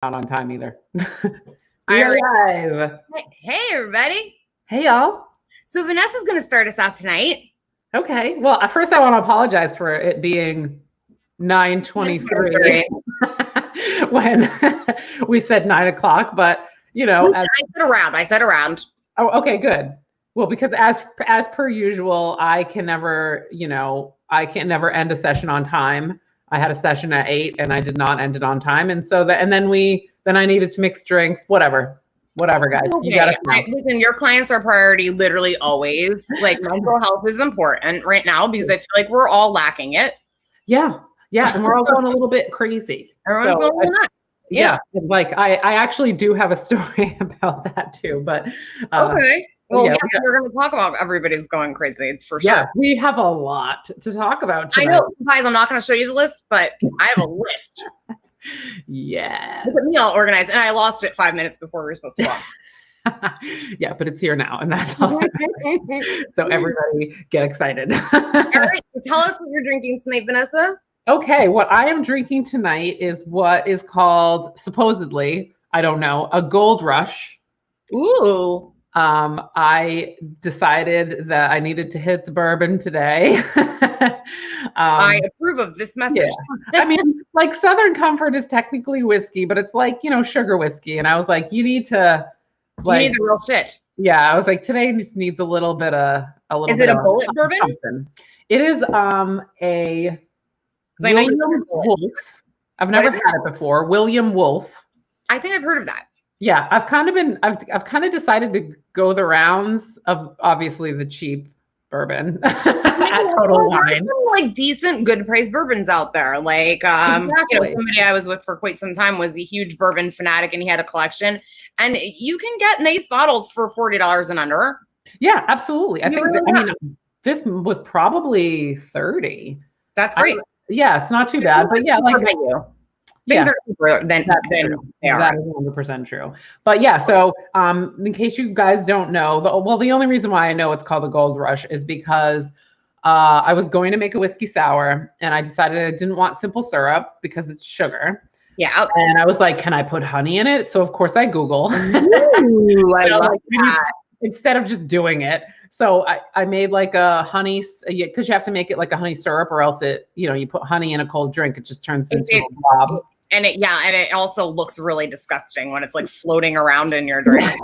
Not on time either. We are live. Hey, everybody. Hey, y'all. So Vanessa's going to start us out tonight. Okay. Well, first I want to apologize for it being 9:23 when we said 9 o'clock, but I said around. Oh, okay, good. Well, because as per usual, I can never end a session on time. I had a session at 8 and I did not end it on time. And so then I needed to mix drinks, whatever, guys. Okay. You gotta know. Listen, your clients are priority literally always. Like mental health is important right now because I feel like we're all lacking it. Yeah. And we're all going a little bit crazy. Everyone's going nuts. Yeah. Like I actually do have a story about that too, but okay. Well, we're going to talk about everybody's going crazy. It's for sure. Yeah, we have a lot to talk about tonight. I know, guys, I'm not going to show you the list, but I have a list. Yeah. Look at me all organized, and I lost it 5 minutes before we were supposed to walk. Yeah, but it's here now, and that's all. So everybody get excited. All right, so tell us what you're drinking tonight, Vanessa. Okay, what I am drinking tonight is what is called, supposedly, I don't know, a Gold Rush. Ooh. I decided that I needed to hit the bourbon today. I approve of this message. Yeah. I mean, like Southern Comfort is technically whiskey, but it's like, sugar whiskey. And I was like, you need the real shit. Yeah. I was like, today just needs a little bit of Is it a bullet bourbon? Something. It is a William Wolf. I've never had it before. William Wolf. I think I've heard of that. Yeah, I've kind of decided to go the rounds of obviously the cheap bourbon at Total Wine. There's some, like decent, good price bourbons out there. Like, somebody I was with for quite some time was a huge bourbon fanatic, and he had a collection. And you can get nice bottles for $40 and under. Yeah, absolutely. I think this was probably 30. That's great. Yeah, it's not too bad, but yeah, like things are cheaper than they are. That is 100% true. But yeah, so in case you guys don't know, the only reason why I know it's called a Gold Rush is because I was going to make a whiskey sour and I decided I didn't want simple syrup because it's sugar. Yeah. And I was like, can I put honey in it? So of course I Google. Ooh, I love that. Instead of just doing it. So I made like a honey, because you have to make it like a honey syrup or else you put honey in a cold drink, it just turns into a blob. And it also looks really disgusting when it's like floating around in your drink.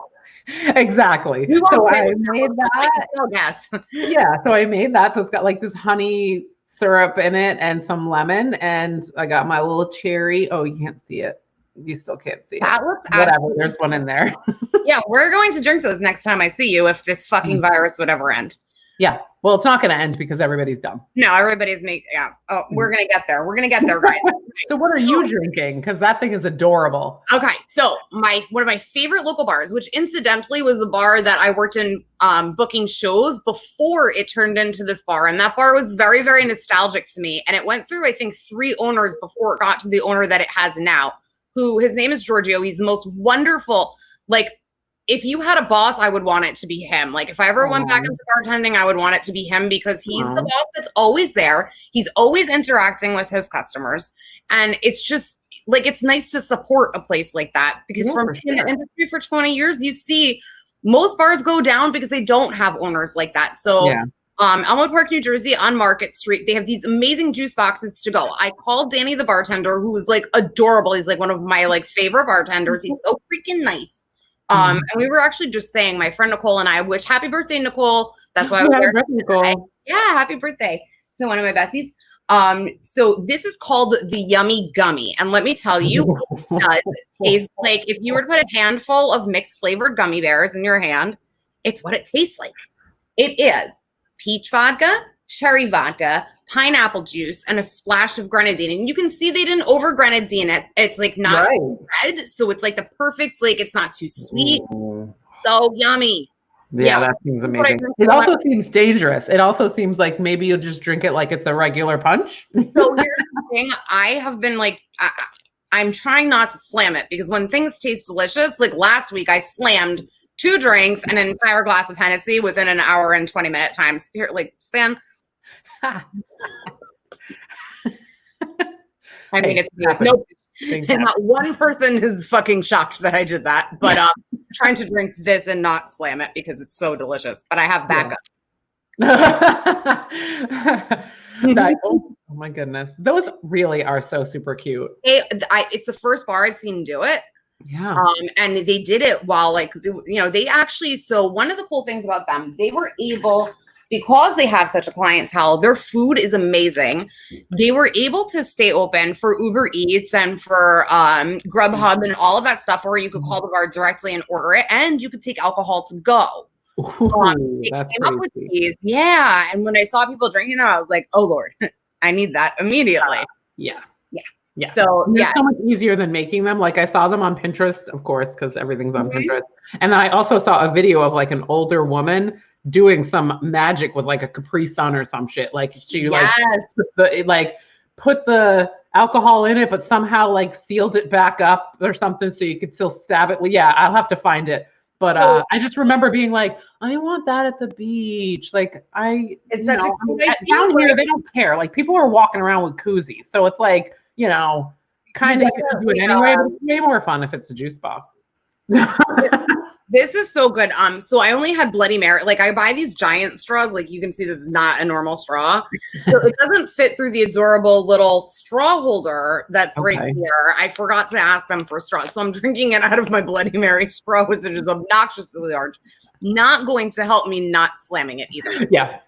Exactly. So I made that. Yes. Yeah. So I made that. So it's got like this honey syrup in it and some lemon. And I got my little cherry. Oh, you can't see it. You still can't see it. That looks whatever. There's one in there. Yeah, we're going to drink those next time I see you if this fucking virus would ever end. Yeah. Well, it's not going to end because everybody's dumb. No, everybody's Oh, we're going to get there. We're going to get there, guys. So what are you drinking? Because that thing is adorable. Okay. So one of my favorite local bars, which incidentally was the bar that I worked in booking shows before it turned into this bar. And that bar was very, very nostalgic to me. And it went through, I think, 3 owners before it got to the owner that it has now, his name is Giorgio. He's the most wonderful, if you had a boss, I would want it to be him. Like if I ever went back into bartending, I would want it to be him because he's the boss that's always there. He's always interacting with his customers. And it's just it's nice to support a place like that because from being in the industry for 20 years, you see most bars go down because they don't have owners like that. So Elmwood Park, New Jersey on Market Street, they have these amazing juice boxes to go. I called Danny, the bartender, who was adorable. He's one of my favorite bartenders. He's so freaking nice. And we were actually just saying, my friend Nicole and I, which happy birthday, Nicole. That's why I was there. Nicole. Yeah, happy birthday to one of my besties. So this is called the Yummy Gummy. And let me tell you, it tastes like if you were to put a handful of mixed flavored gummy bears in your hand, it's what it tastes like. It is peach vodka, cherry vodka, pineapple juice, and a splash of grenadine. And you can see they didn't over grenadine it. It's not red. So it's the perfect, it's not too sweet. Ooh. So yummy. Yeah, that seems amazing. It also seems dangerous. It also seems like maybe you'll just drink it like it's a regular punch. So here's the thing. I have been I'm trying not to slam it because when things taste delicious, last week I slammed 2 drinks and an entire glass of Hennessy within an hour and 20-minute time span. I mean, it's Exactly. And not one person is fucking shocked that I did that. But trying to drink this and not slam it because it's so delicious. But I have backup. Oh my goodness. Those really are so super cute. It's the first bar I've seen do it. Yeah. And they did it while they actually, so one of the cool things about them, they were able, because they have such a clientele, their food is amazing. They were able to stay open for Uber Eats and for Grubhub and all of that stuff where you could call the bar directly and order it, and you could take alcohol to go. They That's came up with these. Yeah. And when I saw people drinking them, I was like, oh Lord, I need that immediately. Yeah. So it's so much easier than making them. Like I saw them on Pinterest, of course, because everything's on Pinterest. And then I also saw a video of like an older woman doing some magic with like a Capri Sun or some shit. Like she put the alcohol in it, but somehow like sealed it back up or something so you could still stab it. Well, yeah, I'll have to find it. But I just remember being like, I want that at the beach. Like down here, they don't care. Like people are walking around with koozies. So it's like, kind of you can do it anyway, but it's way more fun if it's a juice box. This is so good. So I only had Bloody Mary. Like I buy these giant straws. Like you can see, this is not a normal straw. So it doesn't fit through the adorable little straw holder that's right here. I forgot to ask them for straws. So I'm drinking it out of my Bloody Mary straw, which is obnoxiously large. Not going to help me not slamming it either. Yeah.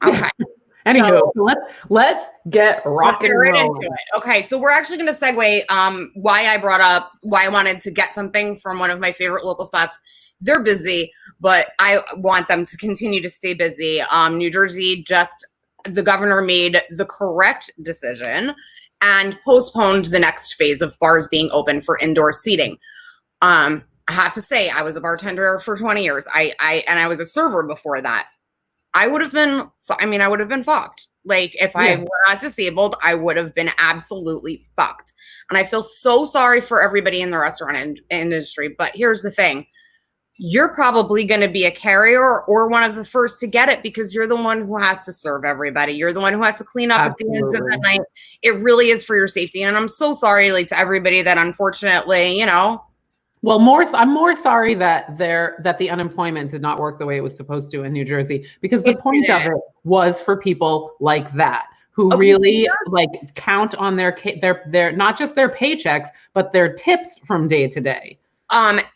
Okay. Anywho, so let's get rocking right into it. Okay, so we're actually going to segue why I wanted to get something from one of my favorite local spots. They're busy, but I want them to continue to stay busy. New Jersey, the governor made the correct decision and postponed the next phase of bars being open for indoor seating. I have to say, I was a bartender for 20 years. I was a server before that. I would have been fucked. Like if I were not disabled, I would have been absolutely fucked. And I feel so sorry for everybody in the restaurant industry. But here's the thing. You're probably going to be a carrier or one of the first to get it because you're the one who has to serve everybody. You're the one who has to clean up at the end of the night. It really is for your safety. And I'm so sorry to everybody that unfortunately, Well, I'm more sorry that the unemployment did not work the way it was supposed to in New Jersey, because the point of it was for people like that who really count on their not just their paychecks, but their tips from day to day.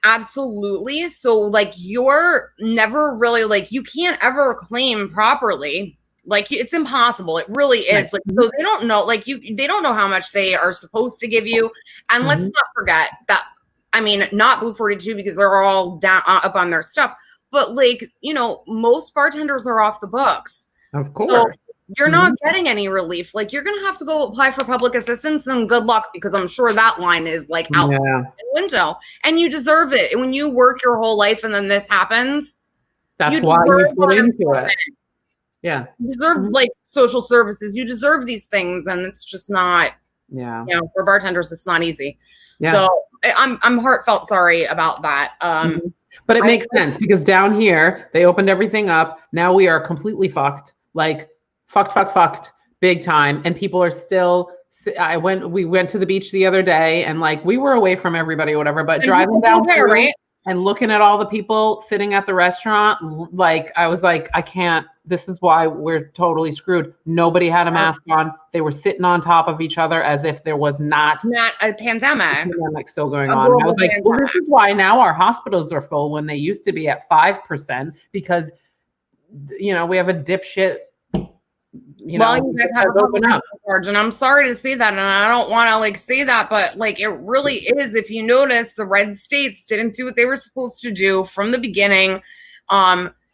Absolutely. So you're never really you can't ever claim properly. It's impossible. It really is. So they don't know they don't know how much they are supposed to give you. And let's not forget that. I mean, not Blue 42 because they're all down up on their stuff, but most bartenders are off the books. Of course. So you're not getting any relief. You're going to have to go apply for public assistance and good luck because I'm sure that line is out the window and you deserve it. When you work your whole life and then this happens. That's why you put into it. Yeah. You deserve social services. You deserve these things. And it's just not, for bartenders, it's not easy. Yeah. So I'm heartfelt sorry about that. But it makes sense because down here they opened everything up. Now we are completely fucked, fucked big time. And people are still, we went to the beach the other day and we were away from everybody or whatever, but driving down through and looking at all the people sitting at the restaurant, I was like, I can't, this is why we're totally screwed. Nobody had a mask on. They were sitting on top of each other as if there was not a pandemic still going on. And I was like, well, this is why now our hospitals are full when they used to be at 5% because, we have a dipshit, you guys have a public health charge, and I'm sorry to say that, and I don't want to say that, but it really is. If you notice, the red states didn't do what they were supposed to do from the beginning.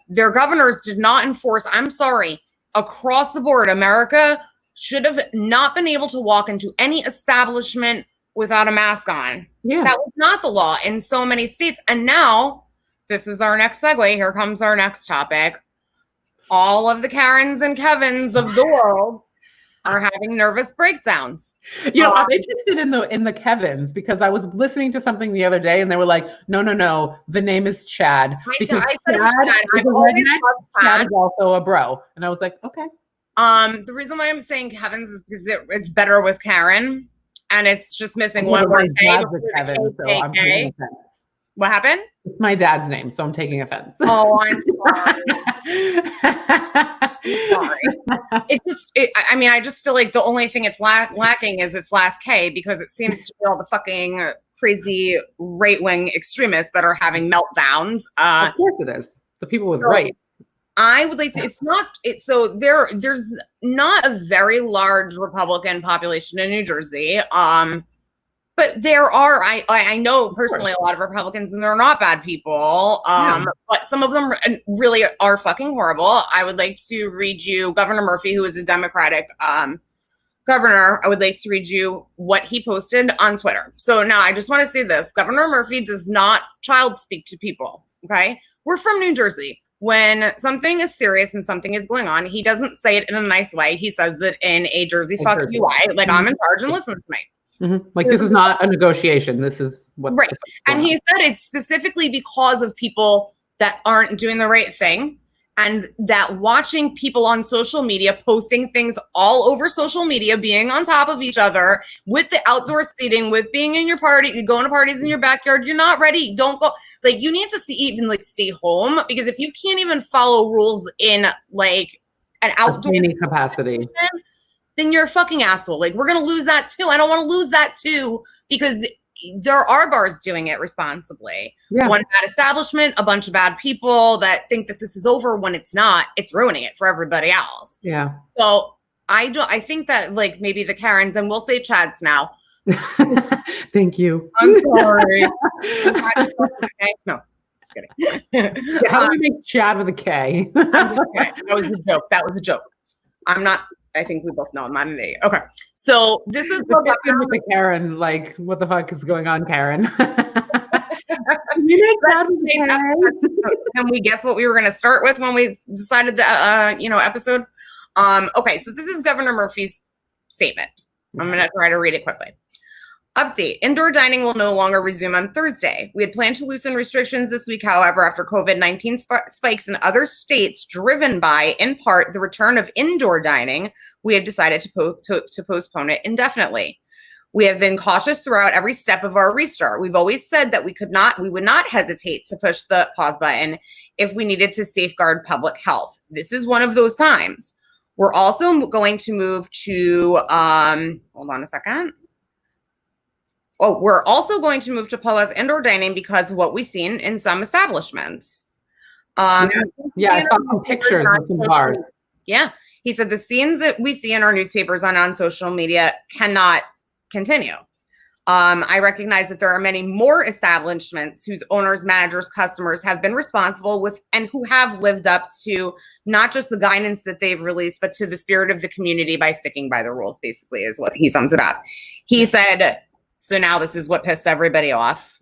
Their governors did not enforce. I'm sorry, across the board, America should have not been able to walk into any establishment without a mask on. Yeah, that was not the law in so many states, and now this is our next segue. Here comes our next topic. All of the Karens and Kevins of the world are having nervous breakdowns. I'm interested in the Kevins because I was listening to something the other day and they were like, no, the name is Chad. Because Chad is also a bro. And I was like, okay. The reason why I'm saying Kevins is because it's better with Karen. and it's just missing One one of more my K dad's before is the Kevin, so I'm taking KKK. offense. What happened? It's my dad's name, so I'm taking offense. Oh, I'm sorry. I mean, I just feel like the only thing it's lacking is its last K, because it seems to be all the fucking crazy right-wing extremists that are having meltdowns. Of course it is. The people with rights. I would like to, so there's not a very large Republican population in New Jersey. But there are, I know personally a lot of Republicans, and they're not bad people. But some of them really are fucking horrible. I would like to read you Governor Murphy, who is a Democratic governor. I would like to read you what he posted on Twitter. So now I just want to say this. Governor Murphy does not child speak to people, okay? We're from New Jersey. When something is serious and something is going on, he doesn't say it in a nice way. He says it in a Jersey fuck you way. Like, I'm in charge and listen to me. Mm-hmm. Like, this is not a negotiation. This is what. Right. And he said it's specifically because of people that aren't doing the right thing, and that watching people on social media posting things all over social media, being on top of each other with the outdoor seating, with being in your party, going to parties in your backyard, you're not ready. Don't go. Like, you need to stay home, because if you can't even follow rules in like an outdoor capacity, then you're a fucking asshole. Like, we're going to lose that too. I don't want to lose that too, because there are bars doing it responsibly. Yeah. One bad establishment, a bunch of bad people that think that this is over when it's not. It's ruining it for everybody else. Yeah. So I think that, like, maybe the Karens, and we'll say Chads now. Thank you. I'm sorry. No. Just kidding. Yeah, how do we make Chad with a K? Okay. That was a joke. I think we both know I'm not an idiot. Okay. So this is with the Karen. Like, what the fuck is going on, Karen? Can we guess what we were going to start with when we decided the episode? Okay. So this is Governor Murphy's statement. I'm going to try to read it quickly. Update. Indoor dining will no longer resume on Thursday. We had planned to loosen restrictions this week. However, after COVID-19 spikes in other states, driven by, in part, the return of indoor dining, we have decided to postpone it indefinitely. We have been cautious throughout every step of our restart. We've always said that we would not hesitate to push the pause button if we needed to safeguard public health. This is one of those times. We're also going to move to, hold on a second. Oh, we're also going to move to pause indoor dining because of what we've seen in some establishments. I saw some pictures of some bars. Yeah. He said the scenes that we see in our newspapers and on social media cannot continue. I recognize that there are many more establishments whose owners, managers, customers have been responsible with and who have lived up to not just the guidance that they've released, but to the spirit of the community by sticking by the rules, basically, is what he sums it up. He said, so now this is what pissed everybody off.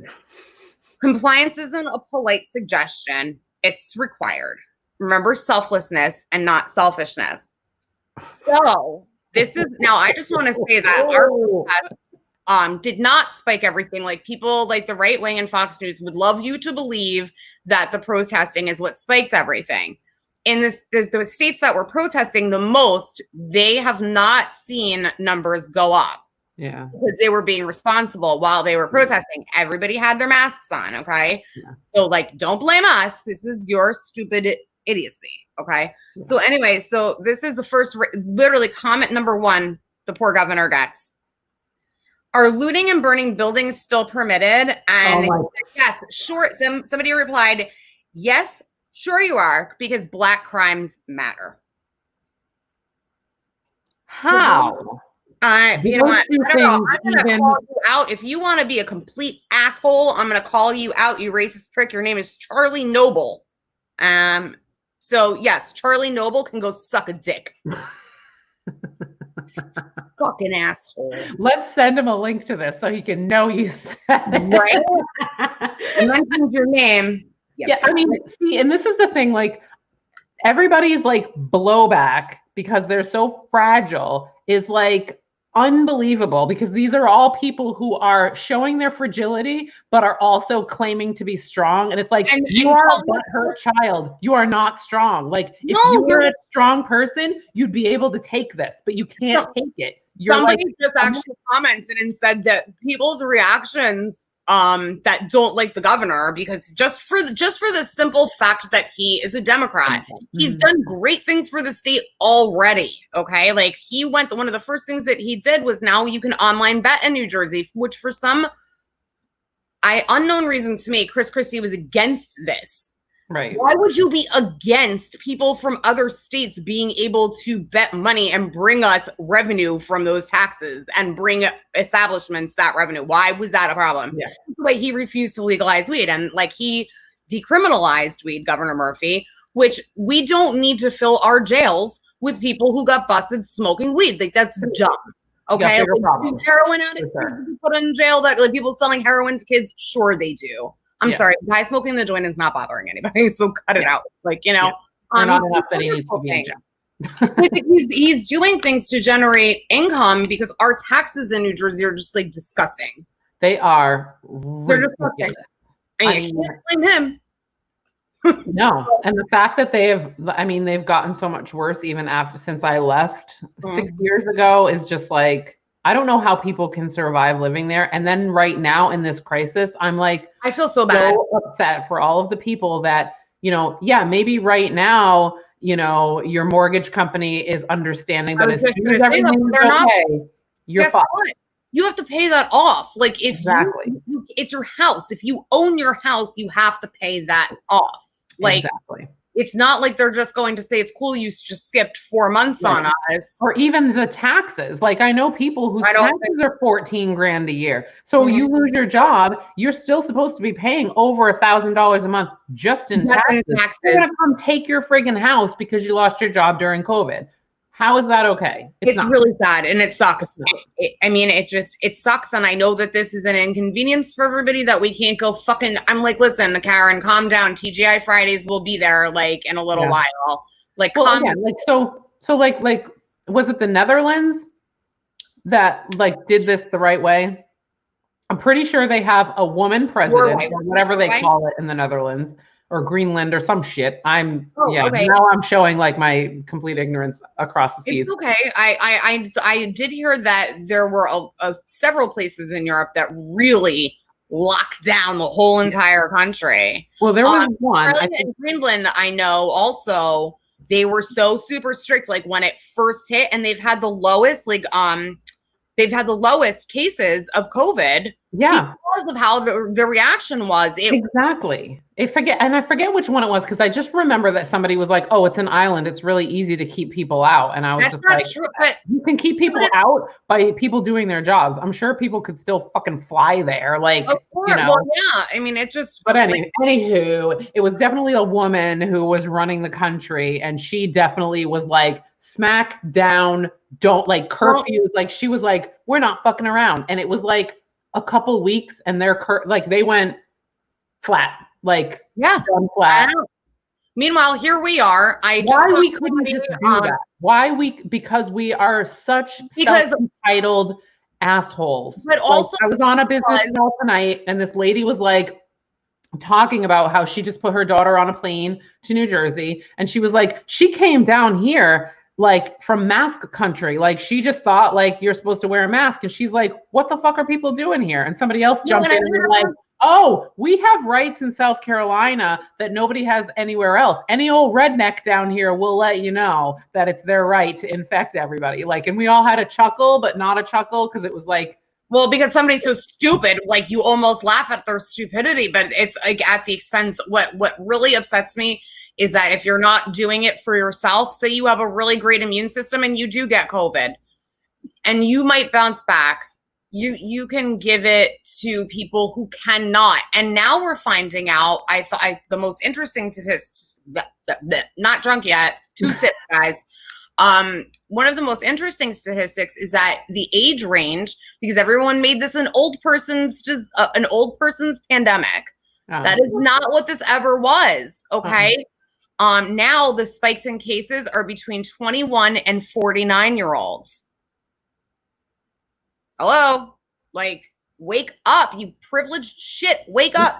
Compliance isn't a polite suggestion. It's required. Remember selflessness and not selfishness. So this is, now I just want to say that our did not spike everything. Like, people like the right wing and Fox News would love you to believe that the protesting is what spiked everything. In the states that were protesting the most, they have not seen numbers go up. Yeah. Because they were being responsible while they were protesting. Everybody had their masks on, okay? Yeah. So, like, don't blame us. This is your stupid idiocy, okay? Yeah. So anyway, so this is the first, literally comment number one the poor governor gets. Are looting and burning buildings still permitted? And yes, sure. Somebody replied, yes, sure you are, because Black crimes matter. How? You know what? I don't know. I'm going to call you out. If you want to be a complete asshole, I'm going to call you out, you racist prick. Your name is Charlie Noble. So yes, Charlie Noble can go suck a dick. Fucking asshole. Let's send him a link to this so he can know you said it. Right? And mention your name. Yep. Yeah, I mean, see, and this is the thing, like, everybody's like blowback because they're so fragile is like unbelievable, because these are all people who are showing their fragility but are also claiming to be strong, and it's like, you are a butthurt child. You are not strong. Like, if you were a strong person, you'd be able to take this, but you can't take it. you're somebody like, just actually commented and said that people's reactions that don't like the governor, because just for the simple fact that he is a Democrat, he's done great things for the state already. Okay, like one of the first things that he did was now you can online bet in New Jersey, which for some unknown reasons to me, Chris Christie was against this. Right. Why would you be against people from other states being able to bet money and bring us revenue from those taxes and bring establishments that revenue? Why was that a problem? Yeah. The way he refused to legalize weed, and like he decriminalized weed, Governor Murphy, which we don't need to fill our jails with people who got busted smoking weed. Like that's dumb. Okay, like, heroin addicts put in jail. That like people selling heroin to kids, sure they do. I'm sorry, the guy smoking the joint is not bothering anybody, so cut it out. Like, you know, not enough that he needs to be in jail. he's doing things to generate income because our taxes in New Jersey are just like disgusting. They are. They're disgusting. And you can't blame him. No, and the fact that they've gotten so much worse even since I left 6 years ago is just like, I don't know how people can survive living there. And then right now in this crisis, I'm like, I feel so bad, so upset for all of the people that, you know, maybe right now, you know, your mortgage company is understanding that as soon as everything's okay, you're fucked. You have to pay that off. Like if it's your house. If you own your house, you have to pay that off. Like it's not like they're just going to say it's cool you just skipped 4 months on us. Or even the taxes. Like I know people whose taxes are 14 grand a year. So you lose your job, you're still supposed to be paying over $1,000 a month just in taxes. You're gonna come take your friggin' house because you lost your job during COVID. How is that okay? It's really sad and it sucks. It sucks. And I know that this is an inconvenience for everybody that we can't go fucking. I'm like, listen, Karen, calm down. TGI Fridays will be there like in a little while. Like, was it the Netherlands that like did this the right way? I'm pretty sure they have a woman president or whatever they call it in the Netherlands. Or Greenland or some shit. Now I'm showing like my complete ignorance across the seas. It's okay. I did hear that there were several places in Europe that really locked down the whole entire country. Well, there was one. In Greenland, I know also they were so super strict. Like when it first hit, and they've had the lowest cases of COVID. Yeah. Because of how the reaction was. Exactly. I forget which one it was because I just remember that somebody was like, "Oh, it's an island. It's really easy to keep people out." And I was just like, "You can keep people out by people doing their jobs. I'm sure people could still fucking fly there." Like, of course. You know. Well, yeah. I mean, it just. But anywho, it was definitely a woman who was running the country, and she definitely was like, "Smack down, don't like curfews." Like she was like, "We're not fucking around," and it was like a couple weeks, and they went flat. Like flat. Meanwhile, here we are. Why we couldn't just do that? Because we are such self-entitled assholes. But also, I was on a business call tonight, and this lady was like talking about how she just put her daughter on a plane to New Jersey, and she was like, she came down here like from mask country. Like she just thought like you're supposed to wear a mask, and she's like, what the fuck are people doing here? And somebody else jumped in and was like, oh, we have rights in South Carolina that nobody has anywhere else. Any old redneck down here will let you know that it's their right to infect everybody. Like, and we all had a chuckle, but not a chuckle because it was like, well, because somebody's so stupid, like you almost laugh at their stupidity, but it's like at the expense. What really upsets me is that if you're not doing it for yourself, say you have a really great immune system and you do get COVID and you might bounce back. You can give it to people who cannot. And now we're finding out, the most interesting statistics, not drunk yet, 2 sips, guys. One of the most interesting statistics is that the age range, because everyone made this an old person's pandemic. That is not what this ever was. Okay. Now the spikes in cases are between 21 and 49-year-olds. Hello, like, wake up, you privileged shit. Wake up.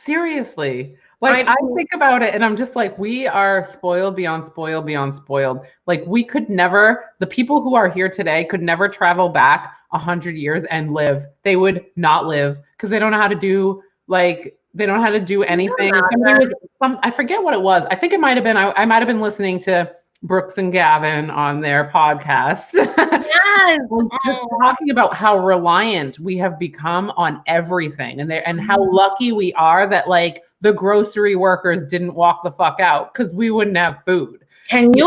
Seriously. Like, I think about it and I'm just like, we are spoiled beyond spoiled beyond spoiled. Like, we could never, the people who are here today could never travel back 100 years and live. They would not live because they don't know how to do, like, they don't know how to do anything. I forget what it was. I think it might have been, I might have been listening to Brooks and Gavin on their podcast. Yes. Just talking about how reliant we have become on everything and how lucky we are that, like, the grocery workers didn't walk the fuck out because we wouldn't have food. Can you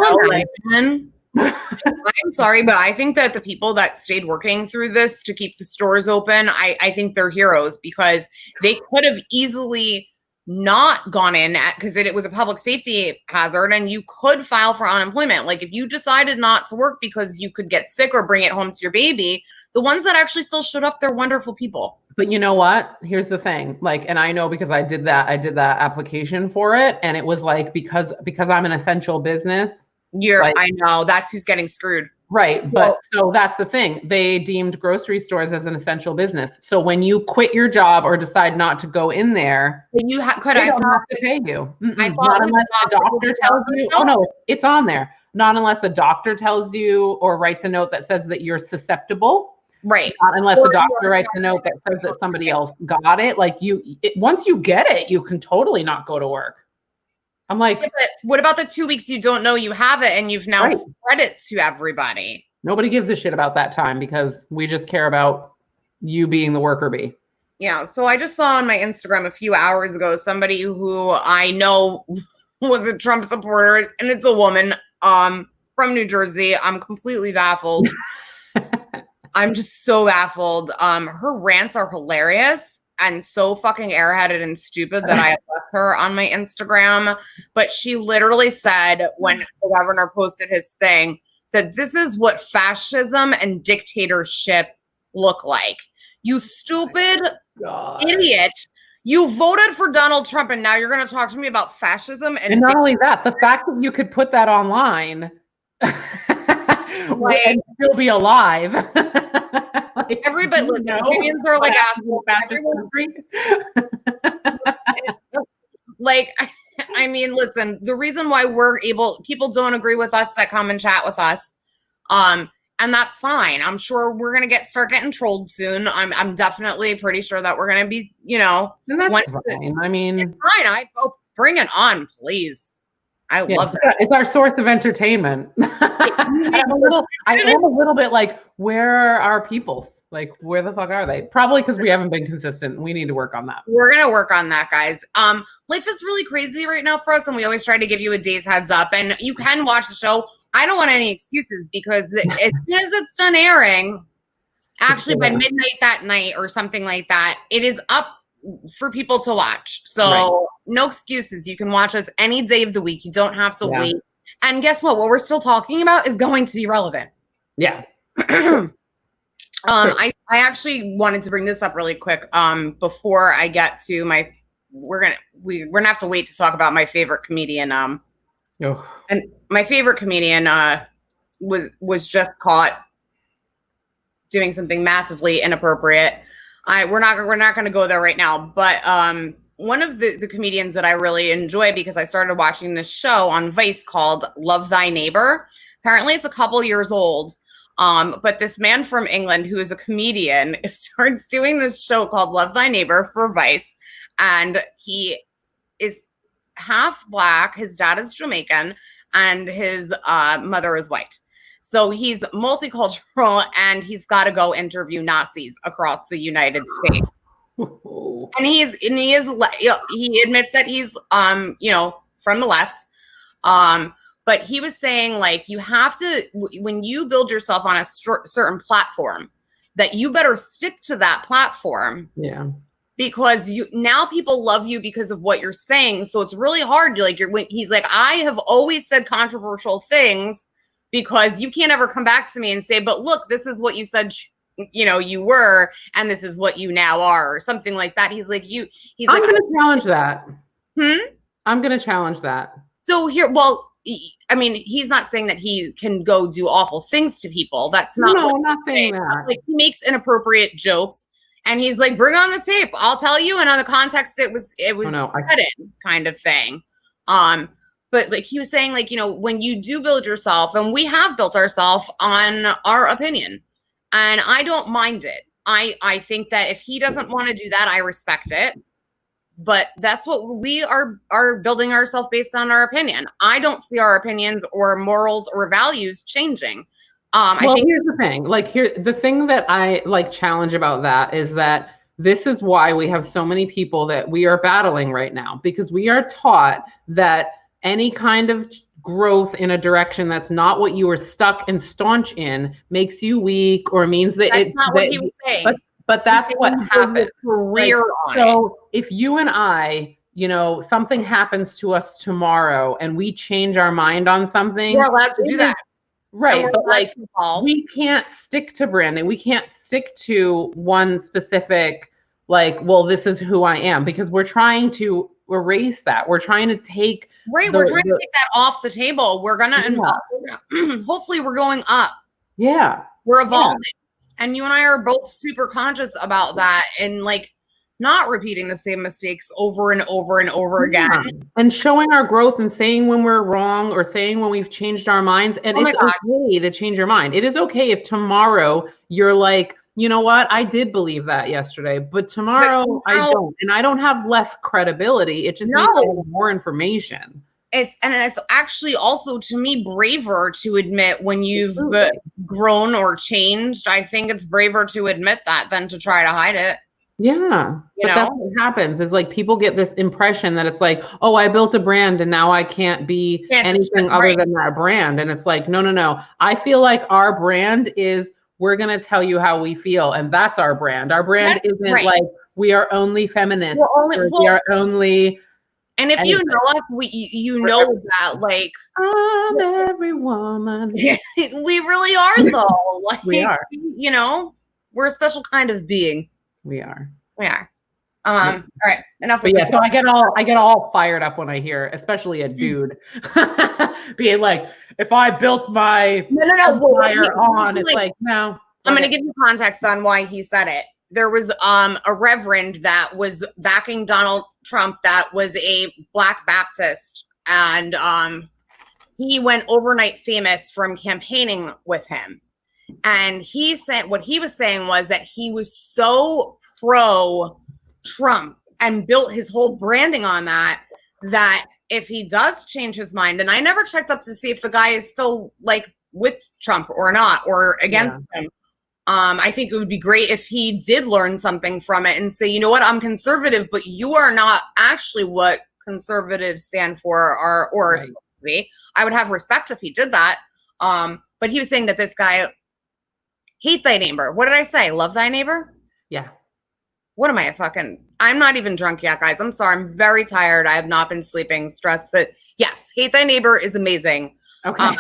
imagine? I'm sorry, but I think that the people that stayed working through this to keep the stores open, I think they're heroes because they could have easily not gone in because it was a public safety hazard and you could file for unemployment. Like, if you decided not to work because you could get sick or bring it home to your baby, the ones that actually still showed up, they're wonderful people. But you know what? Here's the thing. Like, and I know because I did that application for it. And it was like, because I'm an essential business. I know that's who's getting screwed. Right. But so that's the thing. They deemed grocery stores as an essential business. So when you quit your job or decide not to go in there, you could have to pay you. Not unless the doctor tells you. Oh no, it's on there. Not unless a doctor tells you or writes a note that says that you're susceptible. Right. Not unless a doctor writes a note that says that somebody else got it. Like, once you get it, you can totally not go to work. I'm like, but what about the 2 weeks you don't know you have it and you've now spread it to everybody? Nobody gives a shit about that time because we just care about you being the worker bee. Yeah. So I just saw on my Instagram a few hours ago somebody who I know was a Trump supporter, and it's a woman from New Jersey. I'm completely baffled. I'm just so baffled. Her rants are hilarious and so fucking airheaded and stupid that I left her on my Instagram. But she literally said when the governor posted his thing that this is what fascism and dictatorship look like. You stupid idiot. You voted for Donald Trump and now you're going to talk to me about fascism. And not only that, the fact that you could put that online and still be alive. Like, everybody, listen, Canadians are like assholes. Like, I mean, listen, the reason why people don't agree with us that come and chat with us, and that's fine. I'm sure we're gonna start getting trolled soon. I'm definitely pretty sure that we're gonna be, and that's fine. I mean, it's fine. Bring it on, please. I love it. It's our source of entertainment. I am a little bit like, where are our people? Like, where the fuck are they? Probably because we haven't been consistent. We need to work on that. We're going to work on that, guys. Life is really crazy right now for us, and we always try to give you a day's heads up. And you can watch the show. I don't want any excuses because as soon as it's done airing, actually by midnight that night or something like that, it is up for people to watch. So no excuses. You can watch us any day of the week. You don't have to wait. And guess what? What we're still talking about is going to be relevant. Yeah. I actually wanted to bring this up really quick before I get to we're gonna have to wait to talk about my favorite comedian. And my favorite comedian was just caught doing something massively inappropriate. We're not going to go there right now, but one of the comedians that I really enjoy because I started watching this show on Vice called Love Thy Neighbor. Apparently it's a couple years old. But this man from England who is a comedian starts doing this show called Love Thy Neighbor for Vice. And he is half Black. His dad is Jamaican and his mother is white. So he's multicultural and he's got to go interview Nazis across the United States. And he admits that he's, from the left. But he was saying, like, you have to, when you build yourself on a certain platform, that you better stick to that platform. Yeah. Because now people love you because of what you're saying. So it's really hard. He's like, I have always said controversial things because you can't ever come back to me and say, but look, this is what you said, you were, and this is what you now are, or something like that. He's like, I'm going to challenge that. I'm going to challenge that. So I mean, he's not saying that he can go do awful things to people. That's not. No, I'm not saying that. Like, he makes inappropriate jokes And he's like, bring on the tape. I'll tell you. And on the context, it was no, hidden kind of thing. But like he was saying, like, you know, when you do build yourself, and we have built ourselves on our opinion, and I don't mind it. I think that if he doesn't want to do that, I respect it. But that's what we are building ourselves based on our opinion. I don't see our opinions or morals or values changing. Well, I think here's the thing. Like the thing that I like challenge about that is that this is why we have so many people that we are battling right now, because we are taught that any kind of growth in a direction that's not what you are stuck and staunch in makes you weak, or means that that's not what he was saying. But that's what happens. Career on so it. If you and I, you know, something happens to us tomorrow and we change our mind on something, we're allowed to do that. Right. But like we can't stick to branding. We can't stick to one specific, like, well, this is who I am, because we're trying to erase that. We're trying to take we're trying to take that off the table. We're gonna hopefully we're going up. Yeah. We're evolving. Yeah. And you and I are both super conscious about that, and like not repeating the same mistakes over and over and over again. And showing our growth and saying when we're wrong, or saying when we've changed our minds. And it's okay to change your mind. It is okay if tomorrow you're like, you know what, I did believe that yesterday, but tomorrow I don't. And I don't have less credibility. It just means I have more information. It's actually also, to me, braver to admit when you've grown or changed. I think it's braver to admit that than to try to hide it. Yeah. But that's what happens is like people get this impression that it's like, oh, I built a brand and now I can't be anything other than that brand. And it's like, no. I feel like our brand is, we're going to tell you how we feel. And that's our brand. Our brand isn't like, we are only feminists. We are only... And if you know us, you know that, like, I'm every woman. We really are, though. Like, we are. You know, we're a special kind of being. We are. All right, enough. But so I get all fired up when I hear, especially a dude, being like, "If I built my fire on," it's like, no. I'm going to give you context on why he said it. There was a reverend that was backing Donald Trump that was a Black Baptist, and he went overnight famous from campaigning with him. And he said what he was saying was that he was so pro Trump and built his whole branding on that if he does change his mind, and I never checked up to see if the guy is still like with Trump or not, or against him. I think it would be great if he did learn something from it and say, you know what, I'm conservative, but you are not actually what conservatives stand for or supposed to be. I would have respect if he did that. But he was saying that this guy, hate thy neighbor. What did I say? Love thy neighbor? Yeah. What am I I'm not even drunk yet, guys. I'm sorry. I'm very tired. I have not been sleeping, stressed. That yes, hate thy neighbor is amazing. Okay.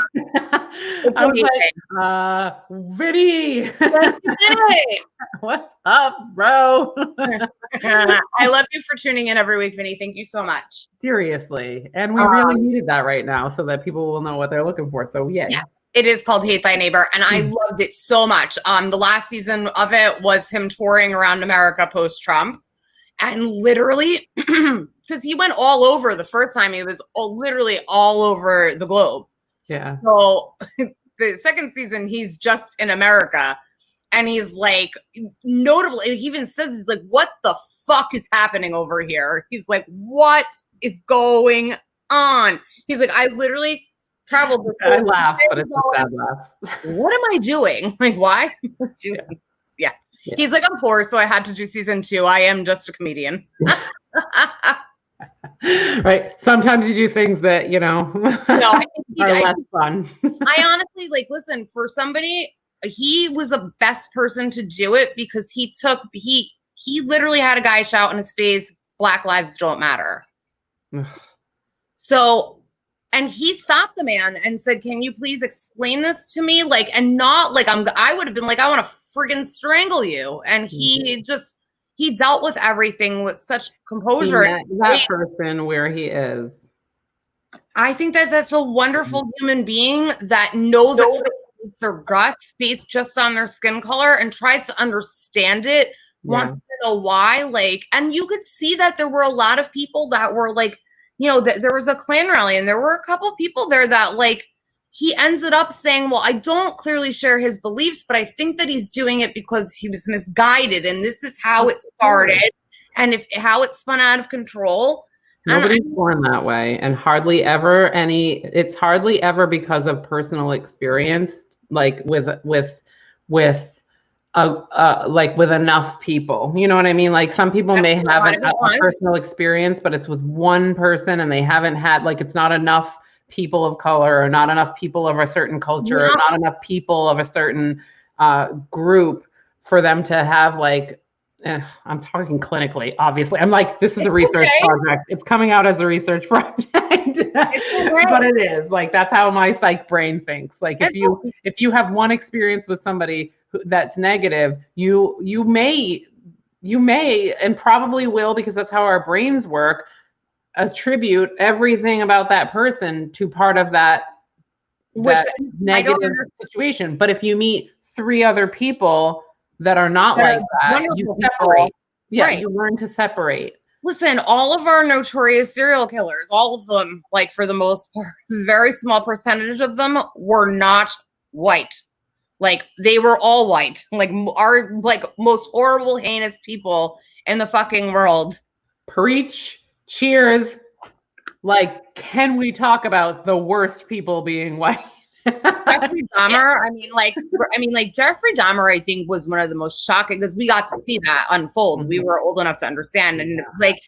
I was like, Vinny. What's up, bro? I love you for tuning in every week, Vinny. Thank you so much. Seriously. And we really needed that right now so that people will know what they're looking for. So yeah. It is called Hate Thy Neighbor, and I loved it so much. The last season of it was him touring around America post-Trump, and literally, because he went all over the first time, he was literally all over the globe. Yeah. So the second season, he's just in America, and he's like, notably, he even says, he's like, what the fuck is happening over here? He's like, what is going on? He's like, I literally traveled. I laugh, but it's a sad laugh. What am I doing? Like, why? Yeah. He's like, I'm poor, so I had to do season 2. I am just a comedian. Right. Sometimes you do things that, you know, are less fun. I honestly, like, listen, for somebody, he was the best person to do it because he literally had a guy shout in his face, Black lives don't matter. So, and he stopped the man and said, can you please explain this to me? Like, and not like I would have been like, I want to friggin' strangle you. And he dealt with everything with such composure. That person where he is. I think that that's a wonderful human being that knows their guts based just on their skin color and tries to understand it wants to know why. Like, and you could see that there were a lot of people that were like, there was a Klan rally and there were a couple people there that like, he ended up saying, well, I don't clearly share his beliefs, but I think that he's doing it because he was misguided. And this is how it started and how it spun out of control. Nobody's born that way, and it's hardly ever because of personal experience, like with enough people. You know what I mean? Like some people may have a personal experience, but it's with one person and they haven't had, like, it's not enough people of color or not enough people of a certain culture or not enough people of a certain group for them to have like, I'm talking clinically, obviously. I'm like, this is a research project. It's coming out as a research project, but it is like, that's how my psych brain thinks. Like if you have one experience with somebody that's negative, you may and probably will, because that's how our brains work, attribute everything about that person to part of that negative situation. But if you meet 3 other people that are not like that, you separate. Yeah, right. You learn to separate. Listen, all of our notorious serial killers, all of them, like for the most part, very small percentage of them were not white. Like they were all white. Like our most horrible, heinous people in the fucking world. Preach. Cheers. Like, can we talk about the worst people being white? Jeffrey Dahmer. I mean, Jeffrey Dahmer, I think, was one of the most shocking, because we got to see that unfold. We were old enough to understand, and it's like,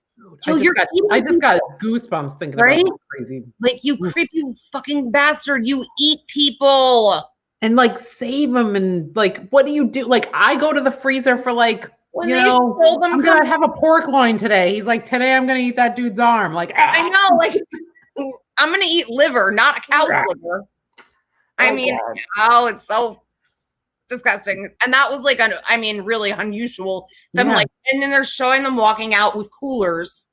I just got goosebumps thinking about that. Crazy. Like, you creepy fucking bastard! You eat people and like save them, and like, what do you do? Like, I go to the freezer for like, I'm gonna have a pork loin today. He's like, today I'm gonna eat that dude's arm. Like, I know, like, I'm gonna eat liver, not a cow's liver. I mean, it's so disgusting. And that was like, really unusual. Them like, and then they're showing them walking out with coolers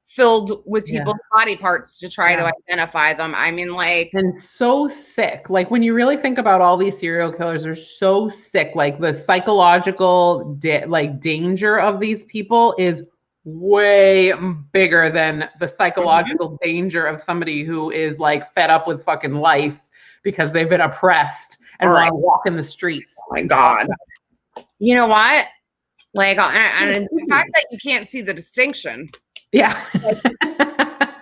filled with people's body parts to try to identify them. I mean, like, and so sick. Like, when you really think about all these serial killers, they're so sick. Like, the psychological danger of these people is way bigger than the psychological danger of somebody who is like fed up with fucking life because they've been oppressed and want to walk in the streets. Oh my God. You know what? Like, and the fact that you can't see the distinction. Yeah.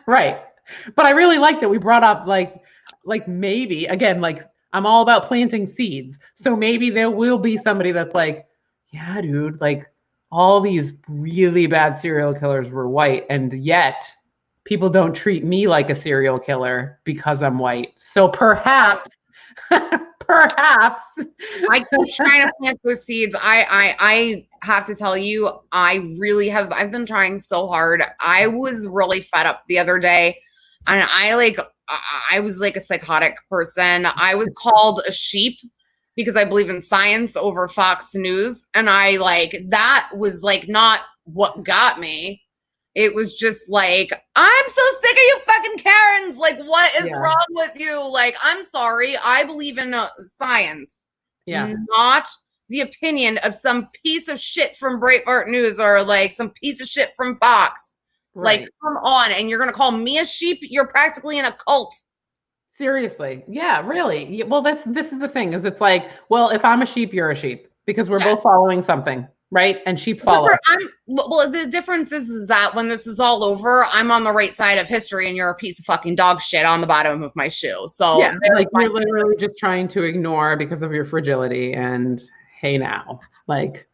Right. But I really like that we brought up like maybe, again, like, I'm all about planting seeds. So maybe there will be somebody that's like, yeah, dude, like, all these really bad serial killers were white, and yet people don't treat me like a serial killer because I'm white. So perhaps I keep trying to plant those seeds. I have to tell you, I've been trying so hard. I was really fed up the other day, and I was like a psychotic person. I was called a sheep because I believe in science over Fox News. And that was like not what got me. It was just like, I'm so sick of you fucking Karens. Like, what is wrong with you? Like, I'm sorry. I believe in science. Yeah. Not the opinion of some piece of shit from Breitbart News or like some piece of shit from Fox. Right. Like, come on. And you're going to call me a sheep? You're practically in a cult. Seriously. Yeah, really. Well, this is the thing, is it's like, well, if I'm a sheep, you're a sheep, because we're both following something, right? And sheep follow. Well, the difference is that when this is all over, I'm on the right side of history and you're a piece of fucking dog shit on the bottom of my shoe. So yeah, like, you're literally just trying to ignore because of your fragility. And hey, now, like,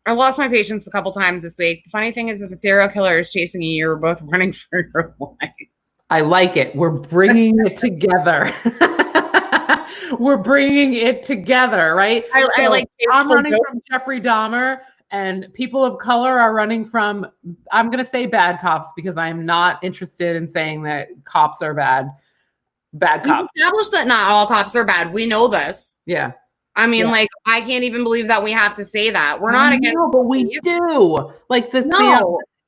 I lost my patience a couple times this week. The funny thing is, if a serial killer is chasing you, you're both running for your life. I like it. We're bringing it together. We're bringing it together, right? I'm running from Jeffrey Dahmer, and people of color are running from, I'm going to say bad cops, because I'm not interested in saying that cops are bad. Bad cops. We established that not all cops are bad. We know this. Yeah. I mean, like, I can't even believe that we have to say that. We're not against. No, but we do. Like, the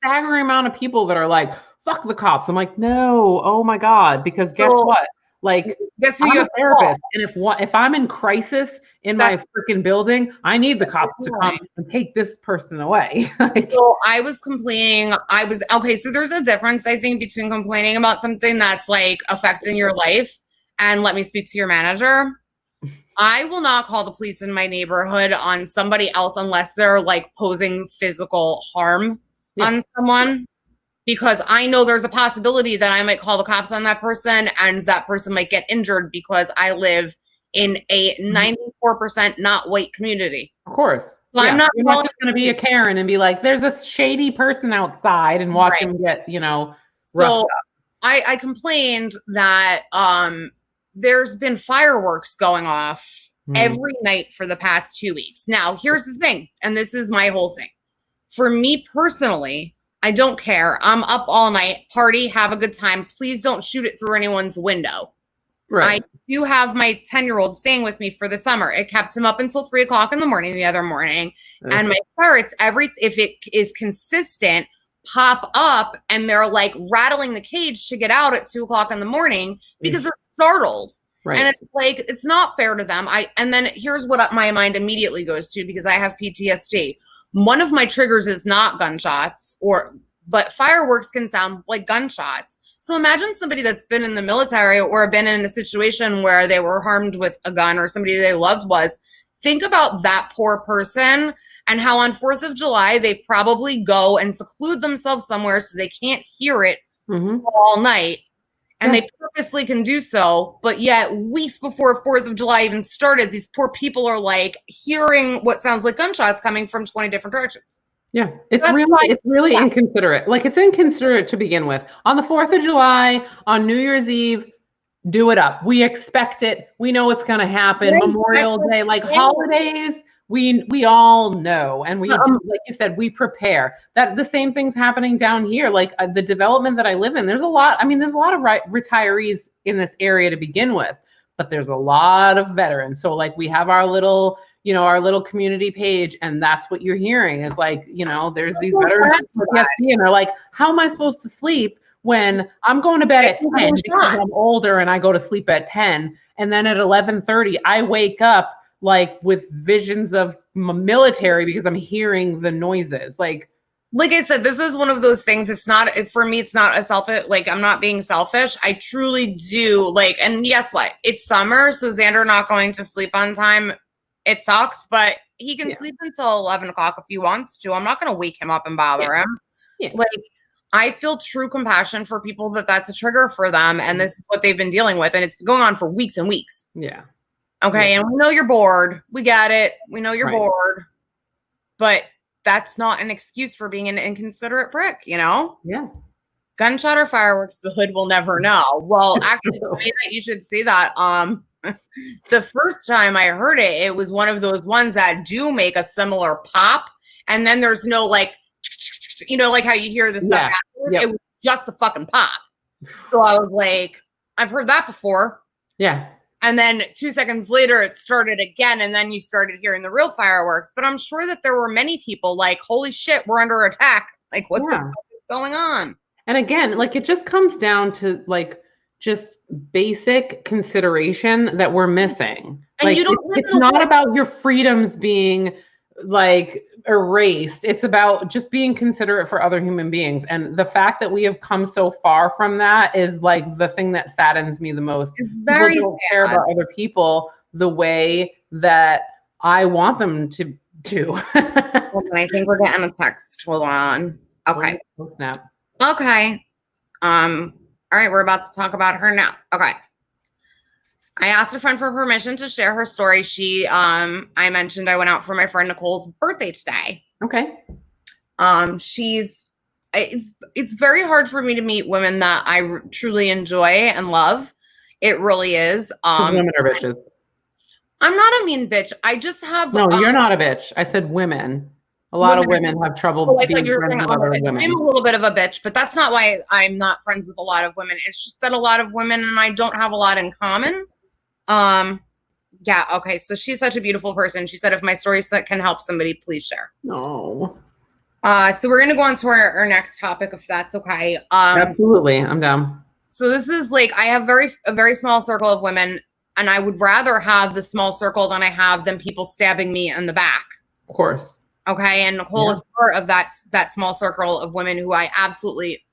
staggering amount of people that are like, fuck the cops. I'm like, no, oh my God. Because guess what? Like, Guess who I'm you a have to therapist, call? and if I'm in crisis in my freaking building, I need the cops to come and take this person away. Like, So I was complaining. Okay. So there's a difference, I think, between complaining about something that's like affecting your life and let me speak to your manager. I will not call the police in my neighborhood on somebody else unless they're like posing physical harm on someone, because I know there's a possibility that I might call the cops on that person and that person might get injured because I live in a 94% not white community. of course. So I'm not You're not just going to be a Karen and be like, there's a shady person outside and watch him get, roughed up. I complained that there's been fireworks going off every night for the past 2 weeks. Now, here's the thing, and this is my whole thing. For me personally, I don't care. I'm up all night, party, have a good time. Please don't shoot it through anyone's window. Right. I do have my 10-year-old staying with me for the summer. It kept him up until 3 o'clock in the morning the other morning. Okay. And my parrots, if it is consistent, pop up and they're like rattling the cage to get out at 2 o'clock in the morning because they're startled. Right. And it's like, it's not fair to them. And then here's what my mind immediately goes to, because I have PTSD. One of my triggers is not gunshots, but fireworks can sound like gunshots. So imagine somebody that's been in the military or been in a situation where they were harmed with a gun or somebody they loved was. Think about that poor person and how on 4th of July, they probably go and seclude themselves somewhere so they can't hear it all night. And they purposely can do so. But yet weeks before 4th of July even started, these poor people are like hearing what sounds like gunshots coming from 20 different directions. Yeah, it's really inconsiderate. Like, it's inconsiderate to begin with. On the 4th of July, on New Year's Eve, do it up. We expect it. We know it's going to happen. Right. Memorial Day, like holidays, we all know. And we, like you said, we prepare. That the same thing's happening down here. Like the development that I live in, there's a lot of retirees in this area to begin with, but there's a lot of veterans. So like we have our little community page, and that's what you're hearing is like, there's these veterans and they're like, how am I supposed to sleep when I'm going to bed at 10 because I'm older and I go to sleep at 10, and then at 11:30 I wake up like with visions of military because I'm hearing the noises. Like I said, this is one of those things. It's not, for me, it's not a selfish, like I'm not being selfish. I truly do like, and guess what? It's summer. So Xander not going to sleep on time. It sucks, but he can sleep until 11 o'clock if he wants to. I'm not going to wake him up and bother him. Yeah. Like, I feel true compassion for people that's a trigger for them. And this is what they've been dealing with. And it's been going on for weeks and weeks. Yeah. Okay. Yeah. And we know you're bored. We get it. We know you're bored. But that's not an excuse for being an inconsiderate prick, Yeah. Gunshot or fireworks, the hood will never know. Well, actually, it's funny that you should see that. The first time I heard it, it was one of those ones that do make a similar pop. And then there's no like, like how you hear the stuff afterwards. Yep. It was just the fucking pop. So I was like, I've heard that before. Yeah. And then 2 seconds later, it started again. And then you started hearing the real fireworks. But I'm sure that there were many people like, holy shit, we're under attack. Like, what the fuck is going on? And again, like, it just comes down to like, just basic consideration that we're missing. And like, it's not about your freedoms being like erased. It's about just being considerate for other human beings. And the fact that we have come so far from that is like the thing that saddens me the most. People don't care about other people the way that I want them to do. I think we're getting a text. Hold on. Okay. Oh, snap. Okay. All right, we're about to talk about her now. Okay. I asked a friend for permission to share her story. I mentioned I went out for my friend Nicole's birthday today. Okay. It's very hard for me to meet women that I truly enjoy and love. It really is. Women are bitches. I'm not a mean bitch. I just have. No, you're not a bitch. I said women. A lot of women have trouble being friends with other women. I'm a little bit of a bitch, but that's not why I'm not friends with a lot of women. It's just that a lot of women and I don't have a lot in common. Yeah. Okay. So she's such a beautiful person. She said, if my stories can help somebody, please share. No. So we're going to go on to our next topic, if that's okay. Absolutely. I'm down. So this is like, I have a very small circle of women, and I would rather have the small circle than people stabbing me in the back. Of course. Okay. And Nicole is part of that small circle of women who I absolutely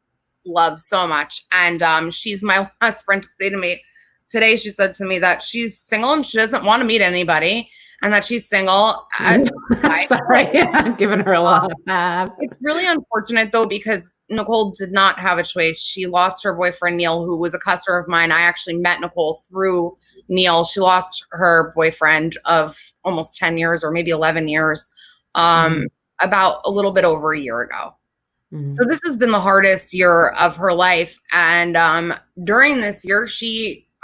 love so much. And she's my last friend to say to me today. She said to me that she's single and she doesn't want to meet anybody, and that she's single. Sorry, I'm giving her a lot of that. It's really unfortunate though, because Nicole did not have a choice. She lost her boyfriend, Neil, who was a customer of mine. I actually met Nicole through Neil. She lost her boyfriend of almost 10 years or maybe 11 years, about a little bit over a year ago. Mm-hmm. So this has been the hardest year of her life. And during this year,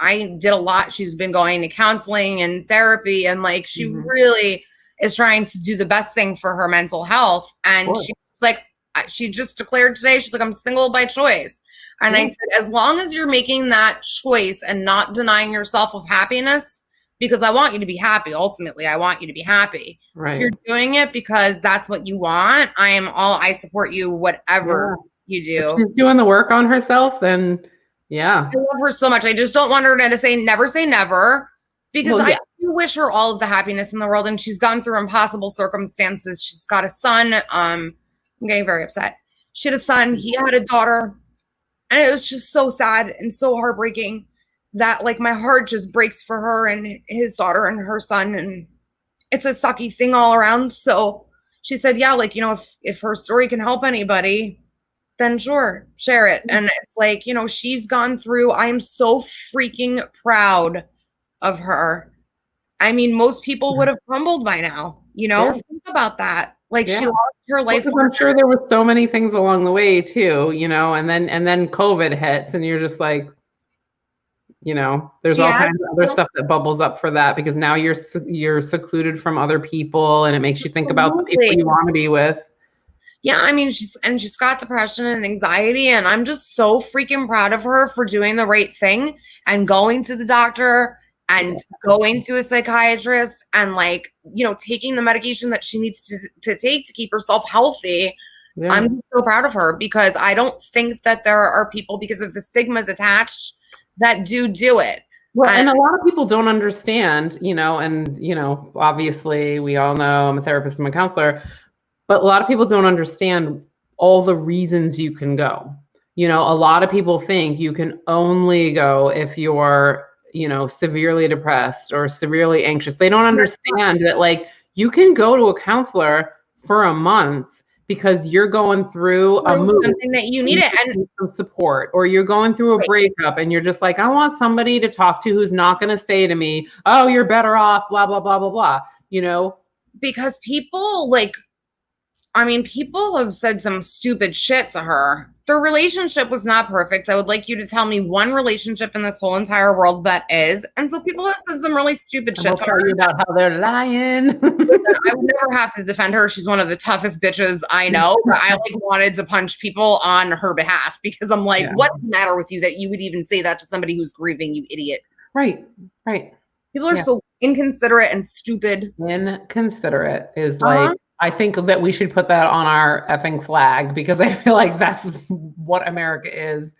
I did a lot. She's been going to counseling and therapy, and like, she really is trying to do the best thing for her mental health. And she's like, she just declared today, she's like, I'm single by choice. And I said, as long as you're making that choice and not denying yourself of happiness, because I want you to be happy. Ultimately, I want you to be happy. Right. If you're doing it because that's what you want, I support you, whatever you do. If she's doing the work on herself, then yeah. I love her so much. I just don't want her to say never, because I do wish her all of the happiness in the world. And she's gone through impossible circumstances. She's got a son. I'm getting very upset. She had a son. He had a daughter. And it was just so sad and so heartbreaking that like my heart just breaks for her and his daughter and her son. And it's a sucky thing all around. So she said, yeah, like, if her story can help anybody, then sure, share it. And it's like, she's gone through, I'm so freaking proud of her. I mean, most people would have crumbled by now, think about that. Like she lost her life. Well, I'm sure there were so many things along the way too, and then COVID hits and you're just like, there's all kinds of other stuff that bubbles up for that, because now you're secluded from other people, and it makes you think about the people you want to be with. Yeah, I mean, she's got depression and anxiety, and I'm just so freaking proud of her for doing the right thing and going to the doctor and going to a psychiatrist and like, taking the medication that she needs to take to keep herself healthy. Yeah. I'm so proud of her, because I don't think that there are people, because of the stigmas attached, that do it. Well, and a lot of people don't understand, and, obviously we all know I'm a therapist, I'm a counselor, but a lot of people don't understand all the reasons you can go. A lot of people think you can only go if you're, severely depressed or severely anxious. They don't understand that, like, you can go to a counselor for a month because you're going through a move, something that you need it, and some support, or you're going through a breakup and you're just like, I want somebody to talk to who's not going to say to me, oh, you're better off, blah, blah, blah, blah, blah, because people people have said some stupid shit to her. Their relationship was not perfect. I would like you to tell me one relationship in this whole entire world that is. And so people have said some really stupid shit to her. About how they're lying. I would never have to defend her. She's one of the toughest bitches I know. But I wanted to punch people on her behalf, because I'm like, what's the matter with you that you would even say that to somebody who's grieving, you idiot? Right. People are so inconsiderate and stupid. Inconsiderate is like, I think that we should put that on our effing flag, because I feel like that's what America is.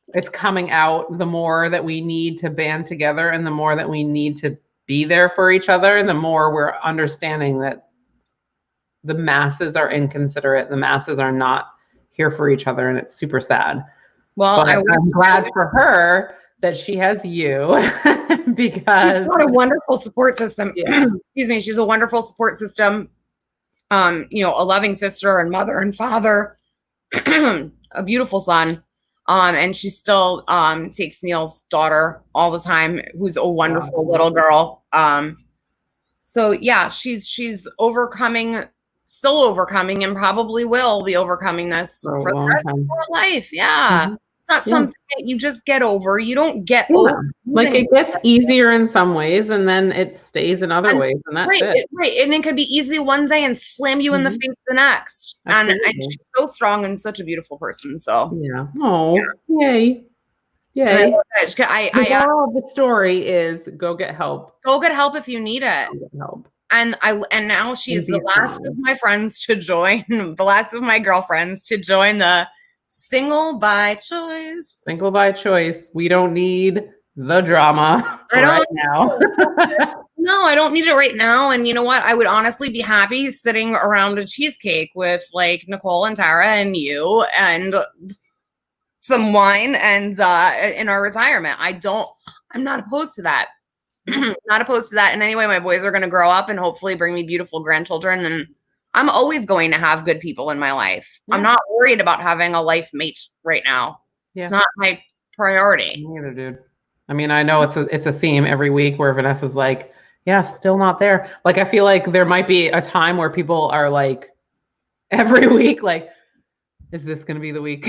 It's coming out the more that we need to band together, and the more that we need to be there for each other, and the more we're understanding that the masses are inconsiderate. The masses are not here for each other, and it's super sad. Well, I'm glad for her that she has you, because she's got a wonderful support system. Yeah. Excuse me. She's a wonderful support system. A loving sister and mother and father, a beautiful son. And she still takes Neil's daughter all the time, who's a wonderful little girl. So yeah, she's overcoming, still overcoming, and probably will be overcoming this for the rest of her life. Yeah. Mm-hmm. Not something that you just get over. You don't get over. Like, it gets easier in some ways, and then it stays in other ways, and that's it. Right. And it could be easy one day and slam you in the face the next. And she's so strong and such a beautiful person. So yeah. Oh, yay. The moral of the story is go get help. Go get help if you need it. Go get help. And now she's the last of my friends to join, the last of my girlfriends to join the Single by choice. Single by choice. We don't need the drama right now. No, I don't need it right now. And you know what? I would honestly be happy sitting around a cheesecake with like Nicole and Tara and you and some wine and in our retirement. I'm not opposed to that. Not opposed to that in any way. My boys are going to grow up and hopefully bring me beautiful grandchildren. And I'm always going to have good people in my life. Yeah. I'm not worried about having a life mate right now. Yeah. It's not my priority. Neither, dude. I mean, I know it's a theme every week where Vanessa's like, yeah, still not there. Like, I feel like there might be a time where people are like, every week, like, is this going to be the week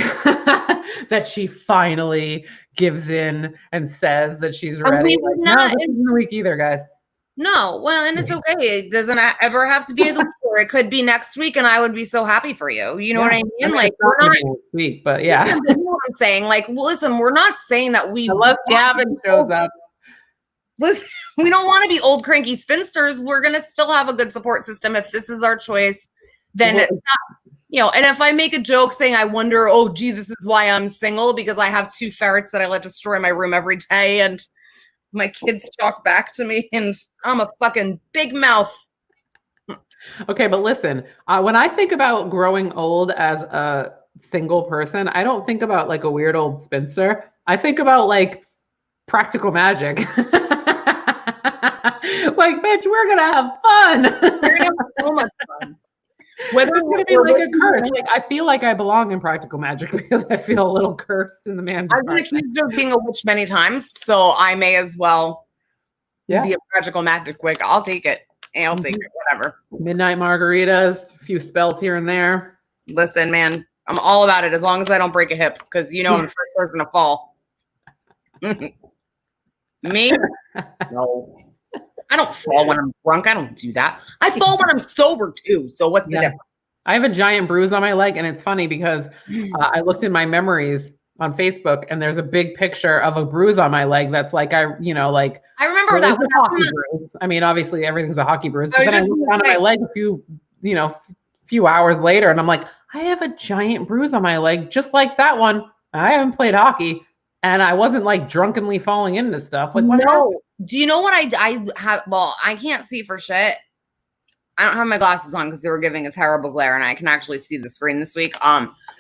that she finally gives in and says that she's ready? Like, no, this isn't the week either, guys. No, well, and it's okay. It doesn't ever have to be the week, or it could be next week, and I would be so happy for you. You know what I mean? Like, we're not next week, but yeah. You know what I'm saying? Like, well, listen, we're not saying that we unless Gavin shows up. Listen, we don't want to be old cranky spinsters. We're gonna still have a good support system if this is our choice. Then it's not, you know. And if I make a joke saying I wonder, oh gee, this is why I'm single because I have 2 ferrets that I let destroy my room every day, and my kids talk back to me, and I'm a fucking big mouth. Okay, but listen, when I think about growing old as a single person, I don't think about like a weird old spinster. I think about like practical magic. Like, bitch, we're gonna have fun. We're gonna have so much fun. Whether it's gonna be like a curse. Like, I feel like I belong in practical magic because I feel a little cursed in the man. I've been accused of being a witch many times, so I may as well be a practical magic witch. I'll take it. I'll take it, whatever. Midnight margaritas, a few spells here and there. Listen, man, I'm all about it as long as I don't break a hip, because you know I'm the first person to fall. Me? No. I don't fall when I'm drunk. I don't do that. I fall when I'm sober too. So what's the difference? I have a giant bruise on my leg, and it's funny because I looked in my memories on Facebook, and there's a big picture of a bruise on my leg that's like I remember that hockey bruise. I mean, obviously everything's a hockey bruise, but then I looked down at my leg a few hours later, and I'm like, I have a giant bruise on my leg, just like that one. I haven't played hockey, and I wasn't like drunkenly falling into stuff. Like, what happened? Do you know what I have? Well, I can't see for shit. I don't have my glasses on because they were giving a terrible glare, and I can actually see the screen this week.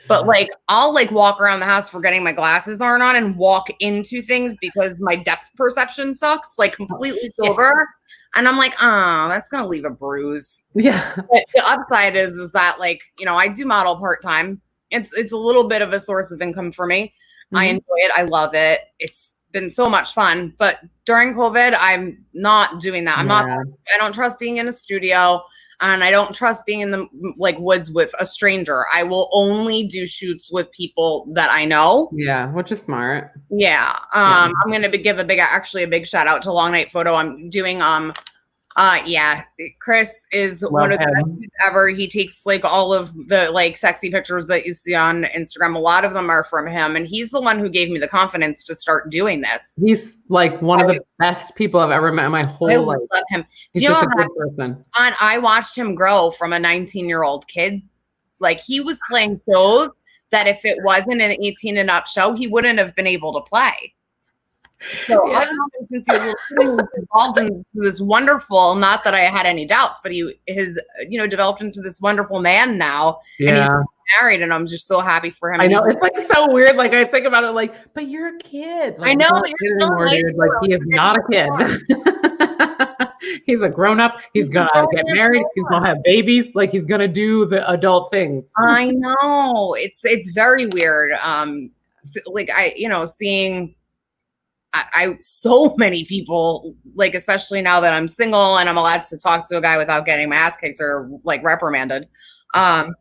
But like, I'll like walk around the house forgetting my glasses aren't on and walk into things because my depth perception sucks, like completely sober. And I'm like, oh, that's gonna leave a bruise. Yeah. But the upside is that like, you know, I do model part-time. It's a little bit of a source of income for me. Mm-hmm. I enjoy it. I love it. It's been so much fun. But during COVID, I'm not doing that. I don't trust being in a studio, and I don't trust being in the like woods with a stranger. I will only do shoots with people that I know. Yeah, which is smart. Yeah. I'm going to give a big shout out to Long Night Photo. I'm doing Chris is one of the best ever. He takes like all of the like sexy pictures that you see on Instagram. A lot of them are from him, and he's the one who gave me the confidence to start doing this. He's like one of the best people I've ever met in my whole life. I love him. He's such a good person. I watched him grow from a 19-year-old kid. Like, he was playing shows that if it wasn't an 18 and up show, he wouldn't have been able to play. So I've known him since he was involved in this wonderful, not that I had any doubts, but he has, developed into this wonderful man now. Yeah. And he's married, and I'm just so happy for him. I know, it's like so weird. Like, I think about it like, but you're a kid. Like, I know. You're anymore, dude. Like, he is not a kid. He's a grown up. He's going to get married. He's going to have babies. Like, he's going to do the adult things. I know. It's very weird. Seeing so many people, like, especially now that I'm single and I'm allowed to talk to a guy without getting my ass kicked or like reprimanded, or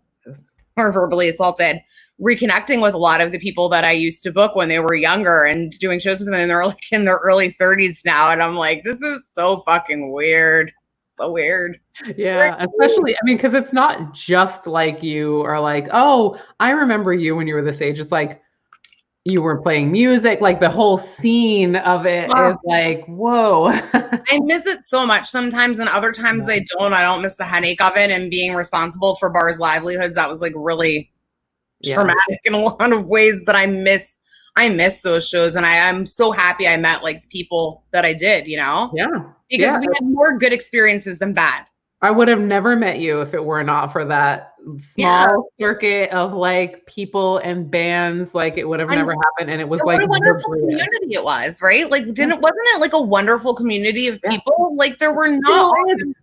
verbally assaulted, reconnecting with a lot of the people that I used to book when they were younger and doing shows with them, and they're like in their early 30s now. And I'm like, this is so fucking weird. So weird. Yeah. Especially, because it's not just like you are like, oh, I remember you when you were this age. It's like, you were playing music, like the whole scene of it is like, whoa. I miss it so much sometimes, and other times I don't. I don't miss the headache of it and being responsible for bars' livelihoods. That was like really traumatic in a lot of ways, but I miss those shows, and I'm so happy I met like people that I did, you know? Yeah. Because we had more good experiences than bad. I would have never met you if it were not for that small circuit of like people and bands. Like it would have never happened. And it was like what a wonderful community it was, right? Like wasn't it like a wonderful community of people? Like there were not.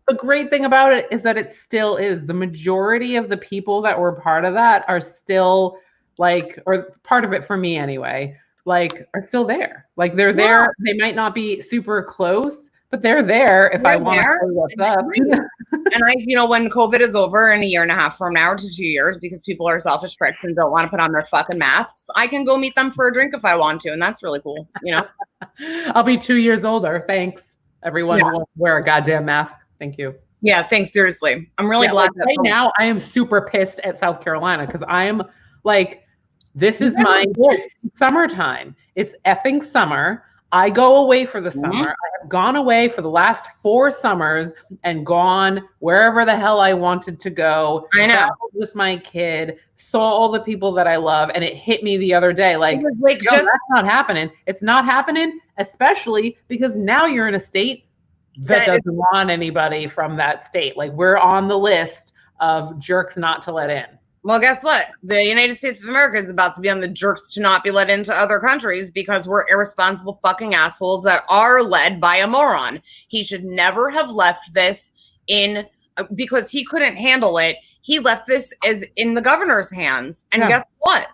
The great thing about it is that it still is. The majority of the people that were part of that are still like, or part of it for me anyway, like are still there. Like they're there. They might not be super close, but they're there if I want to know what's up. And when COVID is over in a year and a half from now to 2 years, because people are selfish pricks and don't want to put on their fucking masks, I can go meet them for a drink if I want to. And that's really cool, you know? I'll be 2 years older. Thanks, everyone who wants to wear a goddamn mask. Thank you. Yeah, thanks. Seriously. I'm really glad that right now I am super pissed at South Carolina because I am like, this is my summertime. It's effing summer. I go away for the summer. I have gone away for the last 4 summers and gone wherever the hell I wanted to go. I know. With my kid, saw all the people that I love, and it hit me the other day. Like that's not happening. It's not happening, especially because now you're in a state that doesn't want anybody from that state. Like we're on the list of jerks not to let in. Well, guess what? The United States of America is about to be on the jerks to not be let into other countries because we're irresponsible fucking assholes that are led by a moron. He should never have left this because he couldn't handle it. He left this as in the governor's hands. And guess what?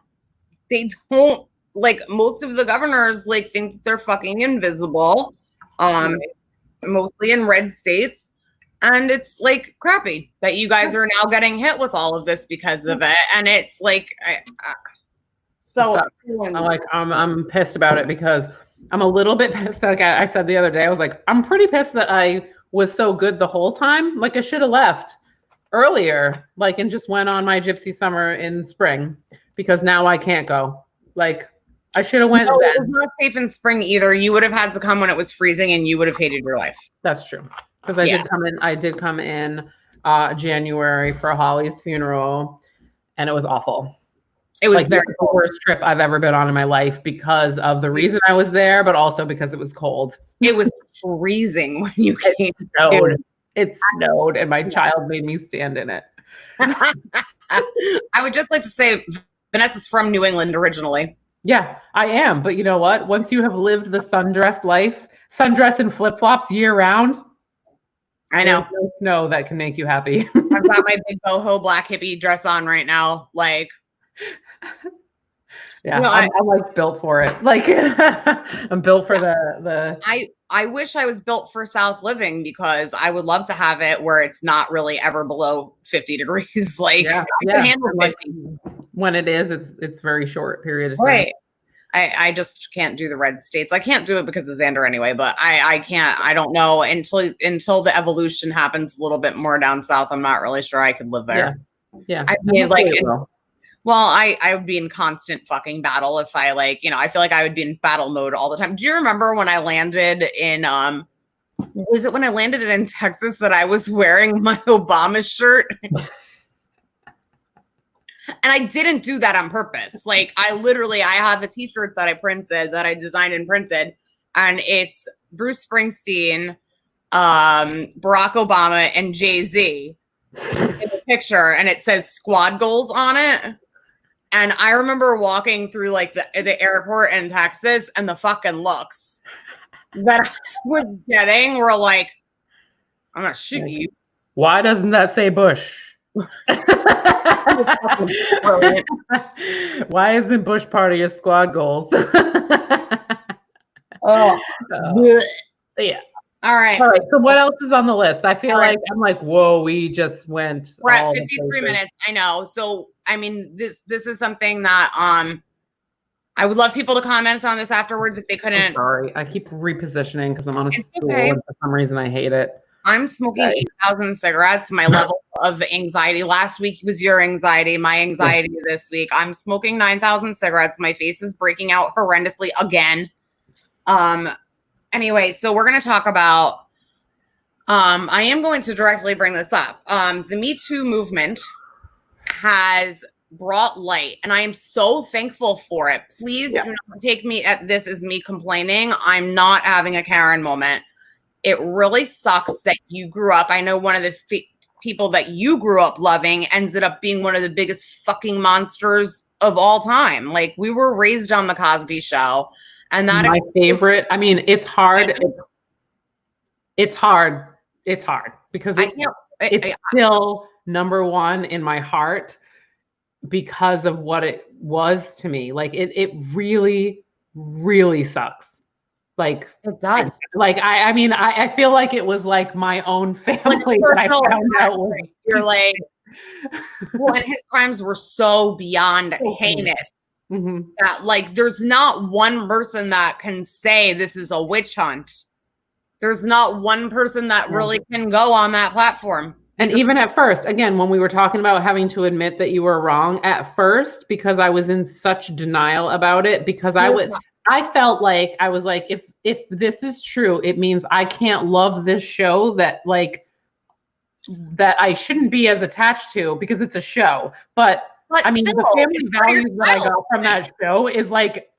They don't, like, most of the governors, like, think they're fucking invisible, mostly in red states. And it's like crappy that you guys are now getting hit with all of this because of it. And it's like, I'm pissed about it because I'm a little bit pissed. Like I said the other day, I was like, I'm pretty pissed that I was so good the whole time. Like I should have left earlier, like, and just went on my gypsy summer in spring because now I can't go. Like I should have went. No, it was not safe in spring either. You would have had to come when it was freezing and you would have hated your life. That's true. Because I did come in January for Holly's funeral, and it was awful. It was like the worst trip I've ever been on in my life because of the reason I was there, but also because it was cold. It was freezing when you came. It snowed, and my child made me stand in it. I would just like to say, Vanessa's from New England originally. Yeah, I am. But you know what? Once you have lived the sundress life, sundress and flip-flops year round, I know. There's no snow that can make you happy. I've got my big boho black hippie dress on right now. Like, yeah, I'm like built for it. Like, I'm built for the. I wish I was built for South living because I would love to have it where it's not really ever below 50 degrees. Like, I can handle 50. When it is, it's very short period of time. Right. I just can't do the red states. I can't do it because of Xander anyway, but I can't. I don't know until the evolution happens a little bit more down south. I'm not really sure I could live there. Yeah. I mean, like, I would be in constant fucking battle if I I feel like I would be in battle mode all the time. Do you remember when I landed in, was it when I landed in Texas that I was wearing my Obama shirt? And I didn't do that on purpose. Like I have a t-shirt that I printed, that I designed and printed, and it's Bruce Springsteen, Barack Obama, and Jay-Z in the picture, and it says squad goals on it. And I remember walking through like the airport in Texas, and the fucking looks that I was getting were like, I'm gonna shoot you. Why doesn't that say Bush? Why isn't Bush part of your squad goals? Yeah. All right. So what else is on the list? I feel like I'm like, whoa, we just went. We're at 53 minutes. I know. So I mean, this is something that I would love people to comment on this afterwards if they couldn't. I'm sorry, I keep repositioning because I'm on a stool and for some reason I hate it. I'm smoking 8,000 cigarettes. My level of anxiety last week was your anxiety. My anxiety this week. I'm smoking 9,000 cigarettes. My face is breaking out horrendously again. Anyway, so we're going to talk about, I am going to directly bring this up. The Me Too movement has brought light, and I am so thankful for it. Please Yeah. do not take me at this as me complaining. I'm not having a Karen moment. It really sucks that you grew up. I know one of the people that you grew up loving ended up being one of the biggest fucking monsters of all time. Like, we were raised on the Cosby Show, and that My favorite. I mean, it's hard. It's hard. It's hard because it's still number one in my heart because of what it was to me. Like, it really, really sucks. Like, it does. Like, I mean, I feel like it was like my own family that I found out was. You're like, well, and his crimes were so beyond heinous that, like, there's not one person that can say this is a witch hunt. There's not one person that really can go on that platform. And even at first, again, when we were talking about having to admit that you were wrong at first, because I was in such denial about it, because I felt like I was like, if this is true, it means I can't love this show that I shouldn't be as attached to because it's a show. But I mean, the family values that I got from that show is like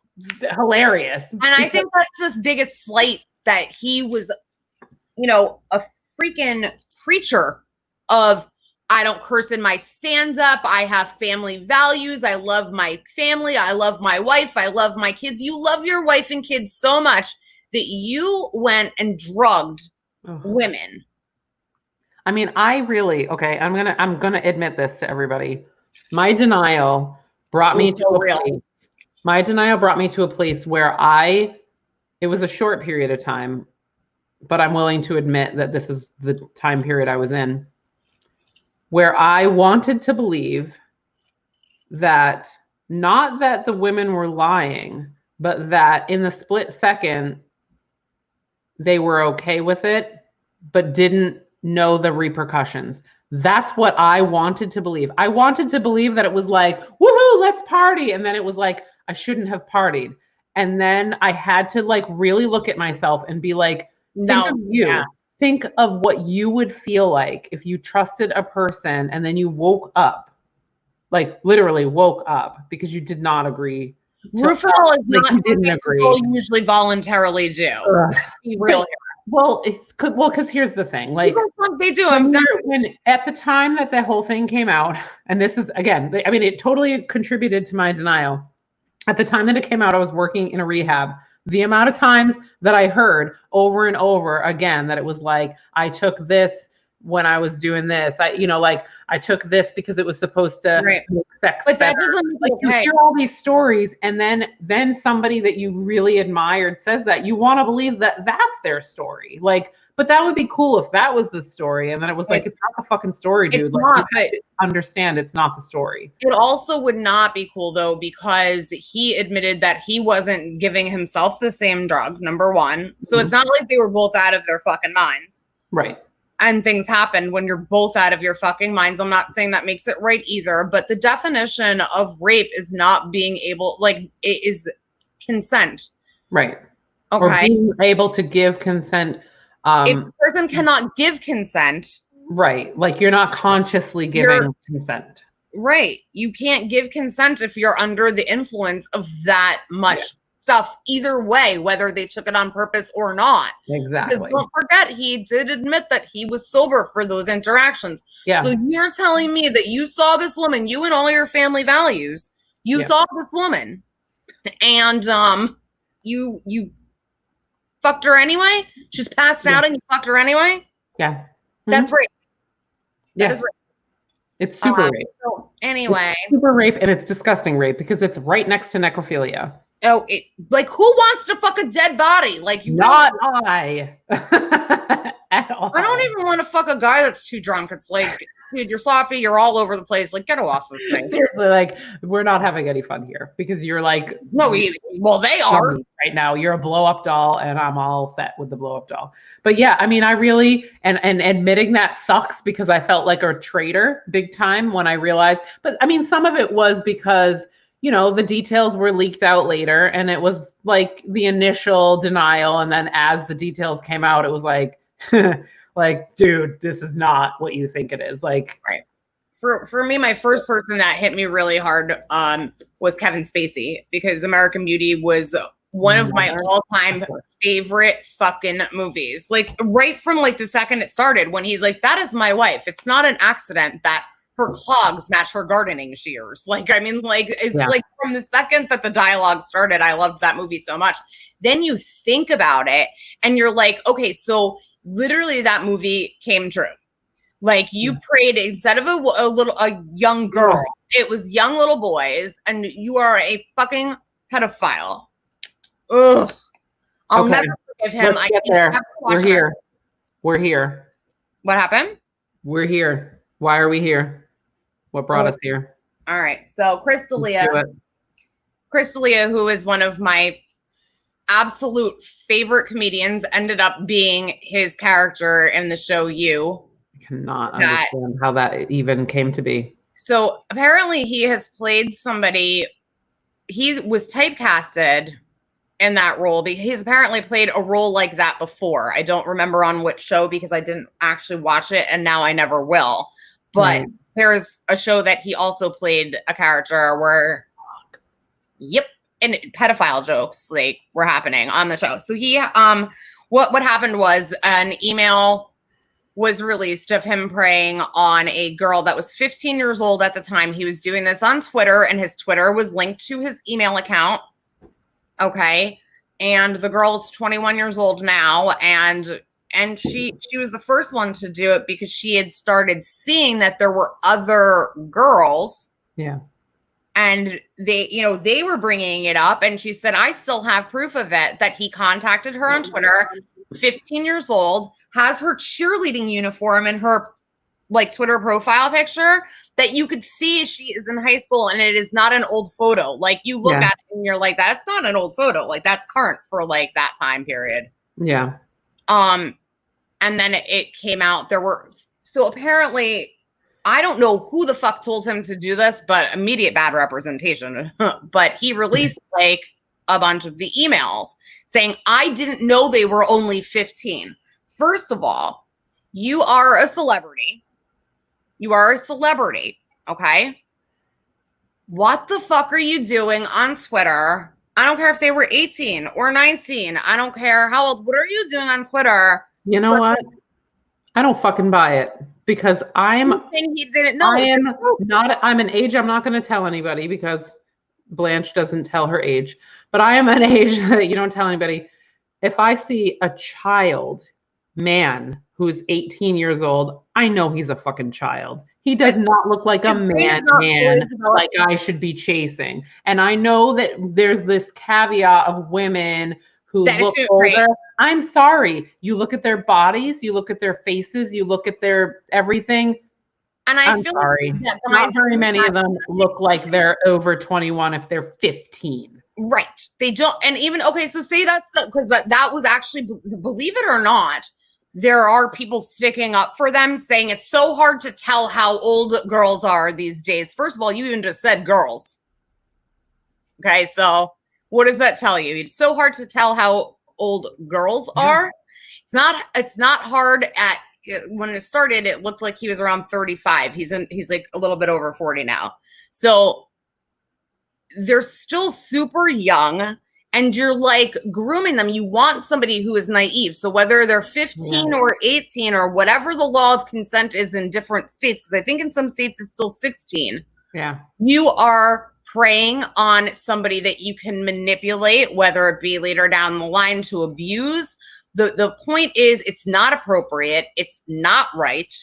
hilarious. And I think that's the biggest slight, that he was, you know, a freaking preacher of, I don't curse in my stand-up. I have family values. I love my family. I love my wife. I love my kids. You love your wife and kids so much that you went and drugged women. I mean, I'm gonna admit this to everybody. My denial brought me to a place. My denial brought me to a place where it was a short period of time, but I'm willing to admit that this is the time period I was in, where I wanted to believe that not that the women were lying, but that in the split second, they were okay with it, but didn't know the repercussions. That's what I wanted to believe. I wanted to believe that it was like, woohoo, let's party. And then it was like, I shouldn't have partied. And then I had to like really look at myself and be like, think of you. Yeah. Think of what you would feel like if you trusted a person and then you woke up, like literally woke up because you did not agree. RuPaul is not something people usually voluntarily do. Be real. Well, because here's the thing, like they do. When at the time that the whole thing came out, and this is again, I mean, it totally contributed to my denial. At the time that it came out, I was working in a rehab. The amount of times that I heard over and over again that it was like, I took this when I was doing this. I took this because it was supposed to make sex but better. That doesn't like you hear all these stories, and then somebody that you really admired says that, you want to believe that that's their story. Like, but that would be cool if that was the story. And then it was like, it's not the fucking story, dude. Like, you understand it's not the story. It also would not be cool though, because he admitted that he wasn't giving himself the same drug, number one. So it's not like they were both out of their fucking minds. Right. And things happen when you're both out of your fucking minds. I'm not saying that makes it right either, but the definition of rape is not being able, like, it is consent. Right. Okay. Or being able to give consent. If a person cannot give consent. Right. Like, you're not consciously giving consent. Right. You can't give consent if you're under the influence of that much stuff, either way, whether they took it on purpose or not. Exactly. Because don't forget, he did admit that he was sober for those interactions. Yeah. So you're telling me that you saw this woman, you and all your family values, you saw this woman, and you fucked her anyway? She's passed out and you fucked her anyway? Yeah. That's rape. Yeah. That is rape. It's super rape. So anyway. It's super rape, and it's disgusting rape because it's right next to necrophilia. Oh, like, who wants to fuck a dead body? Like, not I. At all. I don't even want to fuck a guy that's too drunk. It's like, dude, you're sloppy. You're all over the place. Like, get off of me. Seriously, like, we're not having any fun here because you're like, no, well, they are right now. You're a blow up doll, and I'm all set with the blow up doll. But yeah, I mean, I really and admitting that sucks because I felt like a traitor big time when I realized. But I mean, some of it was because, you know, the details were leaked out later, and it was like the initial denial, and then as the details came out, it was like, like, dude, this is not what you think it is. Like, right. for me, my first person that hit me really hard was Kevin Spacey, because American Beauty was one of my all-time favorite fucking movies. Like right from like the second it started, when he's like, "That is my wife. It's not an accident that her clogs match her gardening shears." Like, I mean, like it's like from the second that the dialogue started, I loved that movie so much. Then you think about it and you're like, okay, so literally that movie came true. Like you prayed, instead of a young girl, it was young little boys, and you are a fucking pedophile. Ugh. I'll never forgive him. Let's get there. We're here. We're here. What happened? We're here. Why are we here? What brought us here? All right. So Chris D'Elia, who is one of my absolute favorite comedians, ended up being his character in the show You. I cannot understand how that even came to be. So apparently he has played somebody, he was typecasted in that role because he's apparently played a role like that before. I don't remember on which show because I didn't actually watch it, and now I never will. But there's a show that he also played a character where, and pedophile jokes like were happening on the show. So he, what happened was an email was released of him preying on a girl that was 15 years old at the time. He was doing this on Twitter, and his Twitter was linked to his email account. Okay. And the girl's 21 years old now. And she was the first one to do it because she had started seeing that there were other girls. Yeah. And they were bringing it up. And she said, I still have proof of it, that he contacted her on Twitter, 15 years old, has her cheerleading uniform in her like Twitter profile picture, that you could see she is in high school, and it is not an old photo. Like you look at it and you're like, that's not an old photo. Like that's current for like that time period. Yeah. And then it came out. So apparently, I don't know who the fuck told him to do this, but immediate bad representation. But he released like a bunch of the emails saying, I didn't know they were only 15. First of all, you are a celebrity. You are a celebrity, okay? What the fuck are you doing on Twitter? I don't care if they were 18 or 19. I don't care how old. What are you doing on Twitter? You know what? I don't fucking buy it, because I'm he didn't know. I'm an age I'm not going to tell anybody, because Blanche doesn't tell her age, but I am an age that you don't tell anybody. If I see a child man who's 18 years old, I know he's a fucking child. He does not look like a man like I should be chasing. And I know that there's this caveat of women who look older. I'm sorry. You look at their bodies, you look at their faces, you look at their everything. And I'm sorry. Like not very many of them look like they're over 21 if they're 15. Right. They don't. And even, okay, so say that's because that was actually, believe it or not, there are people sticking up for them, saying it's so hard to tell how old girls are these days. First of all, you even just said girls. Okay, so what does that tell you? It's so hard to tell how old girls are. It's not hard at, when it started, it looked like he was around 35. He's like a little bit over 40 now. So they're still super young. And you're like grooming them. You want somebody who is naive. So whether they're 15 or 18 or whatever the law of consent is in different states, because I think in some states it's still 16. Yeah. You are preying on somebody that you can manipulate, whether it be later down the line to abuse. The point is, it's not appropriate. It's not right.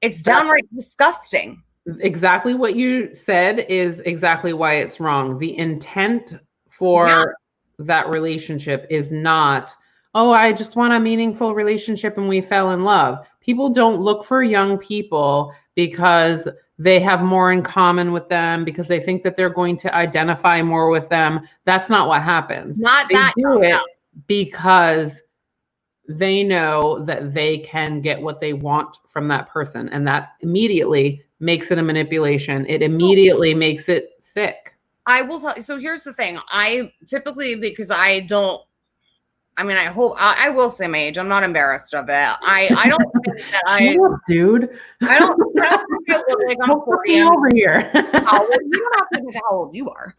It's downright disgusting. Exactly what you said is exactly why it's wrong. The intent for that relationship is not, oh, I just want a meaningful relationship and we fell in love. People don't look for young people because they have more in common with them, because they think that they're going to identify more with them. That's not what happens. They do it because they know that they can get what they want from that person. And that immediately makes it a manipulation. It immediately makes it sick. I will tell you. So here's the thing. I typically, because I don't I mean, I hope I will say my age. I'm not embarrassed of it. I don't think that Shut up, dude. I don't think I look like I'm Don't 40. fucking over here. Oh, well, you don't have to tell how old you are.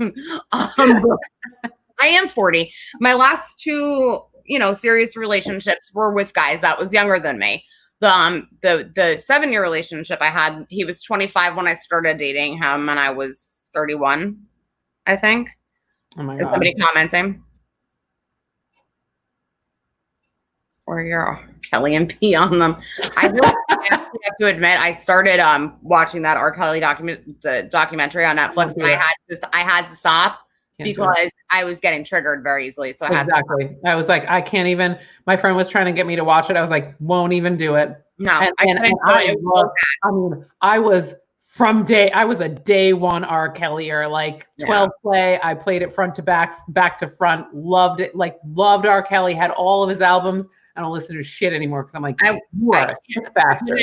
I am 40. My last two, serious relationships were with guys that was younger than me. The 7-year relationship I had, he was 25 when I started dating him, and I was 31, I think. Oh my Is God. somebody commenting? Or your Kelly and P on them. I really have to admit, I started watching that R. Kelly documentary on Netflix, but I had to stop because I was getting triggered very easily. So I had to. I was like, I can't even. My friend was trying to get me to watch it. I was like, won't even do it. No, I was a day one R. Kellyer, like 12 play. I played it front to back to front. Loved it. Like loved R. Kelly. Had all of his albums. I don't listen to shit anymore because I'm like, you are a sick bastard.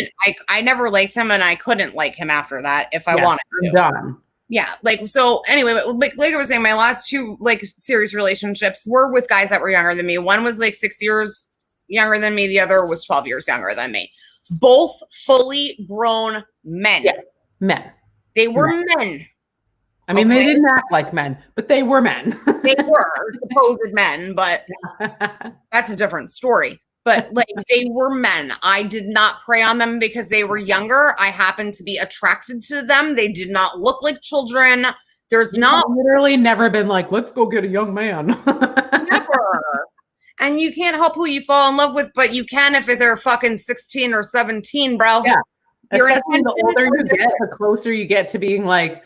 I never liked him, and I couldn't like him after that if I wanted to. I'm done. Yeah, so anyway, like I was saying, my last two serious relationships were with guys that were younger than me. One was 6 years younger than me. The other was 12 years younger than me. Both fully grown men. Yeah, men. They were men. I mean, they didn't act like men, but they were men. They were supposed men, but that's a different story. But they were men. I did not prey on them because they were younger. I happened to be attracted to them. They did not look like children. There's literally never been like, let's go get a young man. Never. And you can't help who you fall in love with, but you can if they're fucking 16 or 17, bro. Yeah. Especially the older you get, the closer you get to being like,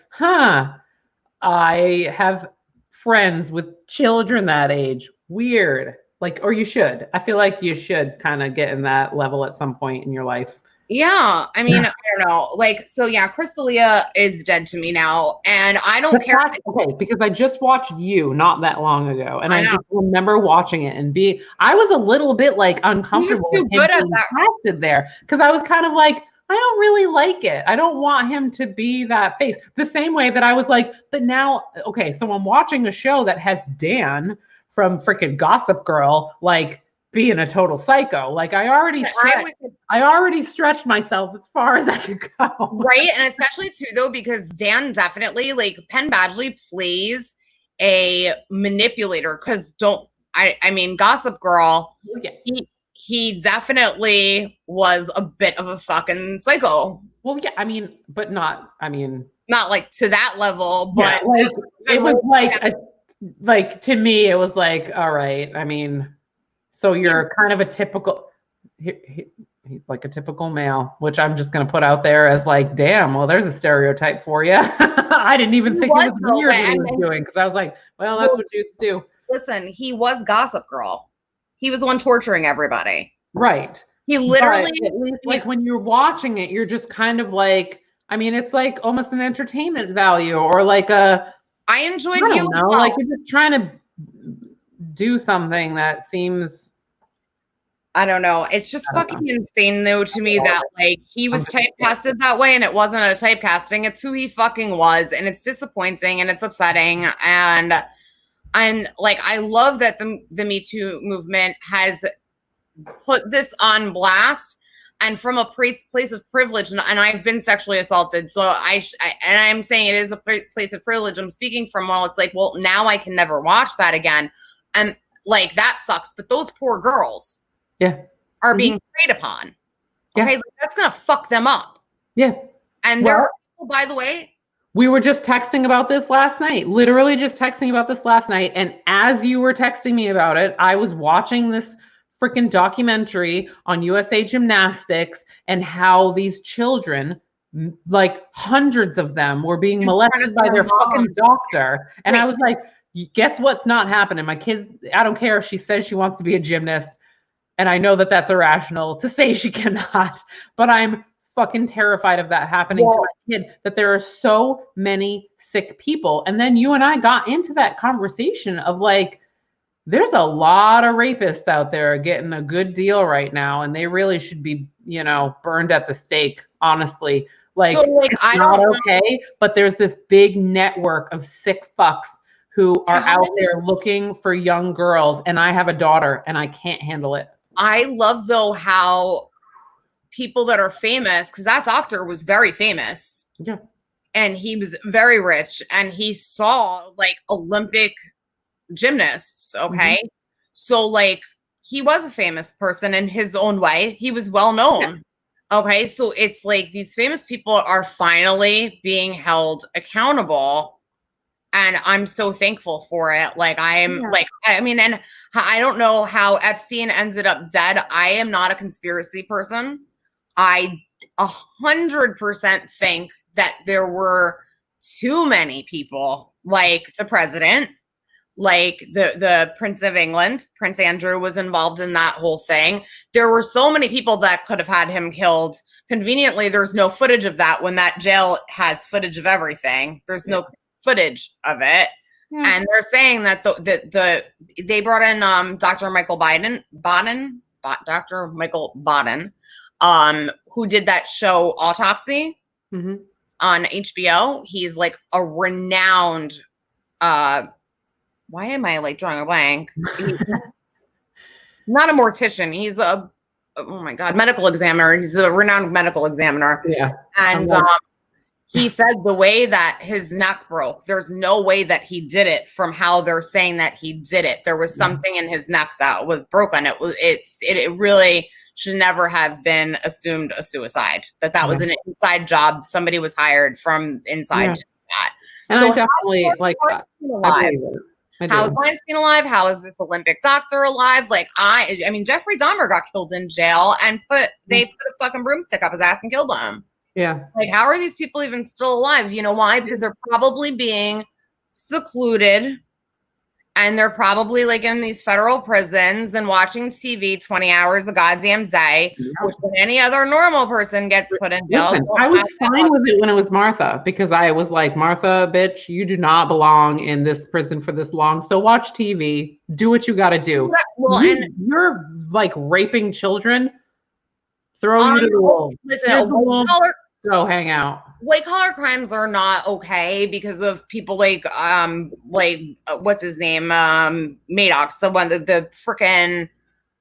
I have friends with children that age. Weird. Or you should. I feel like you should kind of get in that level at some point in your life. Yeah. I mean, I don't know. Crystalia is dead to me now. And I don't care. Okay, because I just watched You not that long ago. And I just remember watching it and I was a little bit uncomfortable with him being casted there. Because I was kind of like, I don't really like it. I don't want him to be that face. The same way that I was like, but now, okay, so I'm watching a show that has Dan from freaking Gossip Girl, being a total psycho. I already stretched myself as far as I could go. Right. And especially too, though, because Dan definitely, Penn Badgley plays a manipulator. Because I mean, Gossip Girl, he definitely was a bit of a fucking psycho. Well, yeah, I mean, but not to that level, but it was to me, it was all right. I mean, so you're kind of a typical, he's like a typical male, which I'm just going to put out there as damn, well, there's a stereotype for you. I didn't even think it was weird what he was doing because I was like, well, that's what dudes do. Listen, he was Gossip Girl. He was the one torturing everybody. Right. He literally, when you're watching it, you're just kind of I mean, it's almost an entertainment value or I enjoyed You. You're just trying to do something that seems. I don't know. It's just fucking insane though to me that he was typecasted that way and it wasn't a typecasting. It's who he fucking was. And it's disappointing and it's upsetting. And I love that the Me Too movement has put this on blast and from a place of privilege. And I've been sexually assaulted. So I'm saying it is a place of privilege. I'm speaking from it's well, now I can never watch that again. And that sucks. But those poor girls are being preyed upon. Okay. That's going to fuck them up. Yeah. And there are people, by the way, we were just texting about this last night, literally just texting about this last night. And as you were texting me about it, I was watching this freaking documentary on USA Gymnastics and how these children, hundreds of them, were being molested by their fucking doctor. And I was like, guess what's not happening? My kids, I don't care if she says she wants to be a gymnast. And I know that that's irrational to say she cannot, but I'm fucking terrified of that happening to my kid, that there are so many sick people. And then you and I got into that conversation of there's a lot of rapists out there getting a good deal right now. And they really should be, burned at the stake, honestly. It's not okay, but there's this big network of sick fucks who are out there looking for young girls, and I have a daughter and I can't handle it. I love though how people that are famous, because that doctor was very famous. Yeah. And he was very rich, and he saw like Olympic gymnasts. Okay. Mm-hmm. So like he was a famous person in his own way. He was well known. Yeah. Okay. So it's like these famous people are finally being held accountable. And I'm so thankful for it. Like I'm like, I mean, and I don't know how Epstein ended up dead. I am not a conspiracy person. I 100% think that there were too many people, like the president, like the Prince of England, Prince Andrew was involved in that whole thing. There were so many people that could have had him killed. Conveniently, there's no footage of that when that jail has footage of everything. There's no footage of it. Yeah. And they're saying that they brought in Dr. Michael Baden, who did that show Autopsy on HBO. He's like a renowned why am I like drawing a blank? He's not a mortician. He's a medical examiner. He's a renowned medical examiner. Yeah. And he said the way that his neck broke, there's no way that he did it from how they're saying that he did it. There was something in his neck that was broken. It really should never have been assumed a suicide. That was an inside job. Somebody was hired from inside that. And so I definitely like that. How is Weinstein alive? How is this Olympic doctor alive? Like I mean, Jeffrey Dahmer got killed in jail and they put a fucking broomstick up his ass and killed him. Yeah. Like, how are these people even still alive? You know why? Because they're probably being secluded, and they're probably like in these federal prisons and watching TV 20 hours a goddamn day, which when any other normal person gets put in jail. Listen, I was fine with it when it was Martha, because I was like, Martha, bitch, you do not belong in this prison for this long. So watch TV, do what you got to do. Well, you're like raping children. Throw you to the wolves. Listen, go hang out. White collar crimes are not okay because of people like what's his name, Maddox, the freaking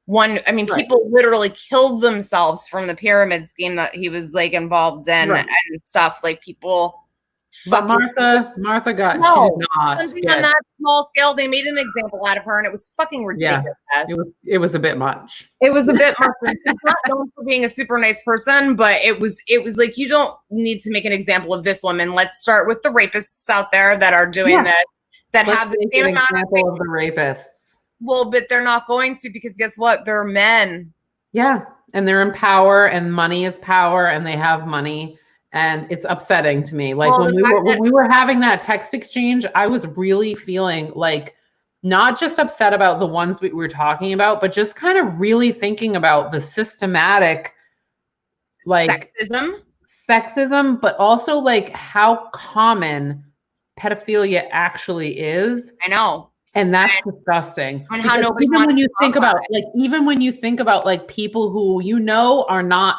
one. I mean, people literally killed themselves from the pyramid scheme that he was like involved in and stuff. Like people. But Martha got something on that small scale. They made an example out of her, and it was fucking ridiculous. Yeah, it was a bit much. It was a bit much. She's not known for being a super nice person, but it was like, you don't need to make an example of this woman. Let's start with the rapists out there that are doing this, that have the same example of the rapists. Well, but they're not going to, because guess what? They're men. Yeah, and they're in power, and money is power, and they have money. And it's upsetting to me. Like when we were having that text exchange, I was really feeling like not just upset about the ones we were talking about, but just kind of really thinking about the systematic, like sexism, but also like how common pedophilia actually is. I know. And that's disgusting. And how nobody even when you think about like people who are not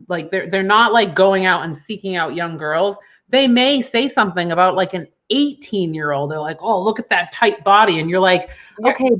like they're not like going out and seeking out young girls. They may say something about like an 18-year-old. They're like, "Oh, look at that tight body," and you're like, "Okay,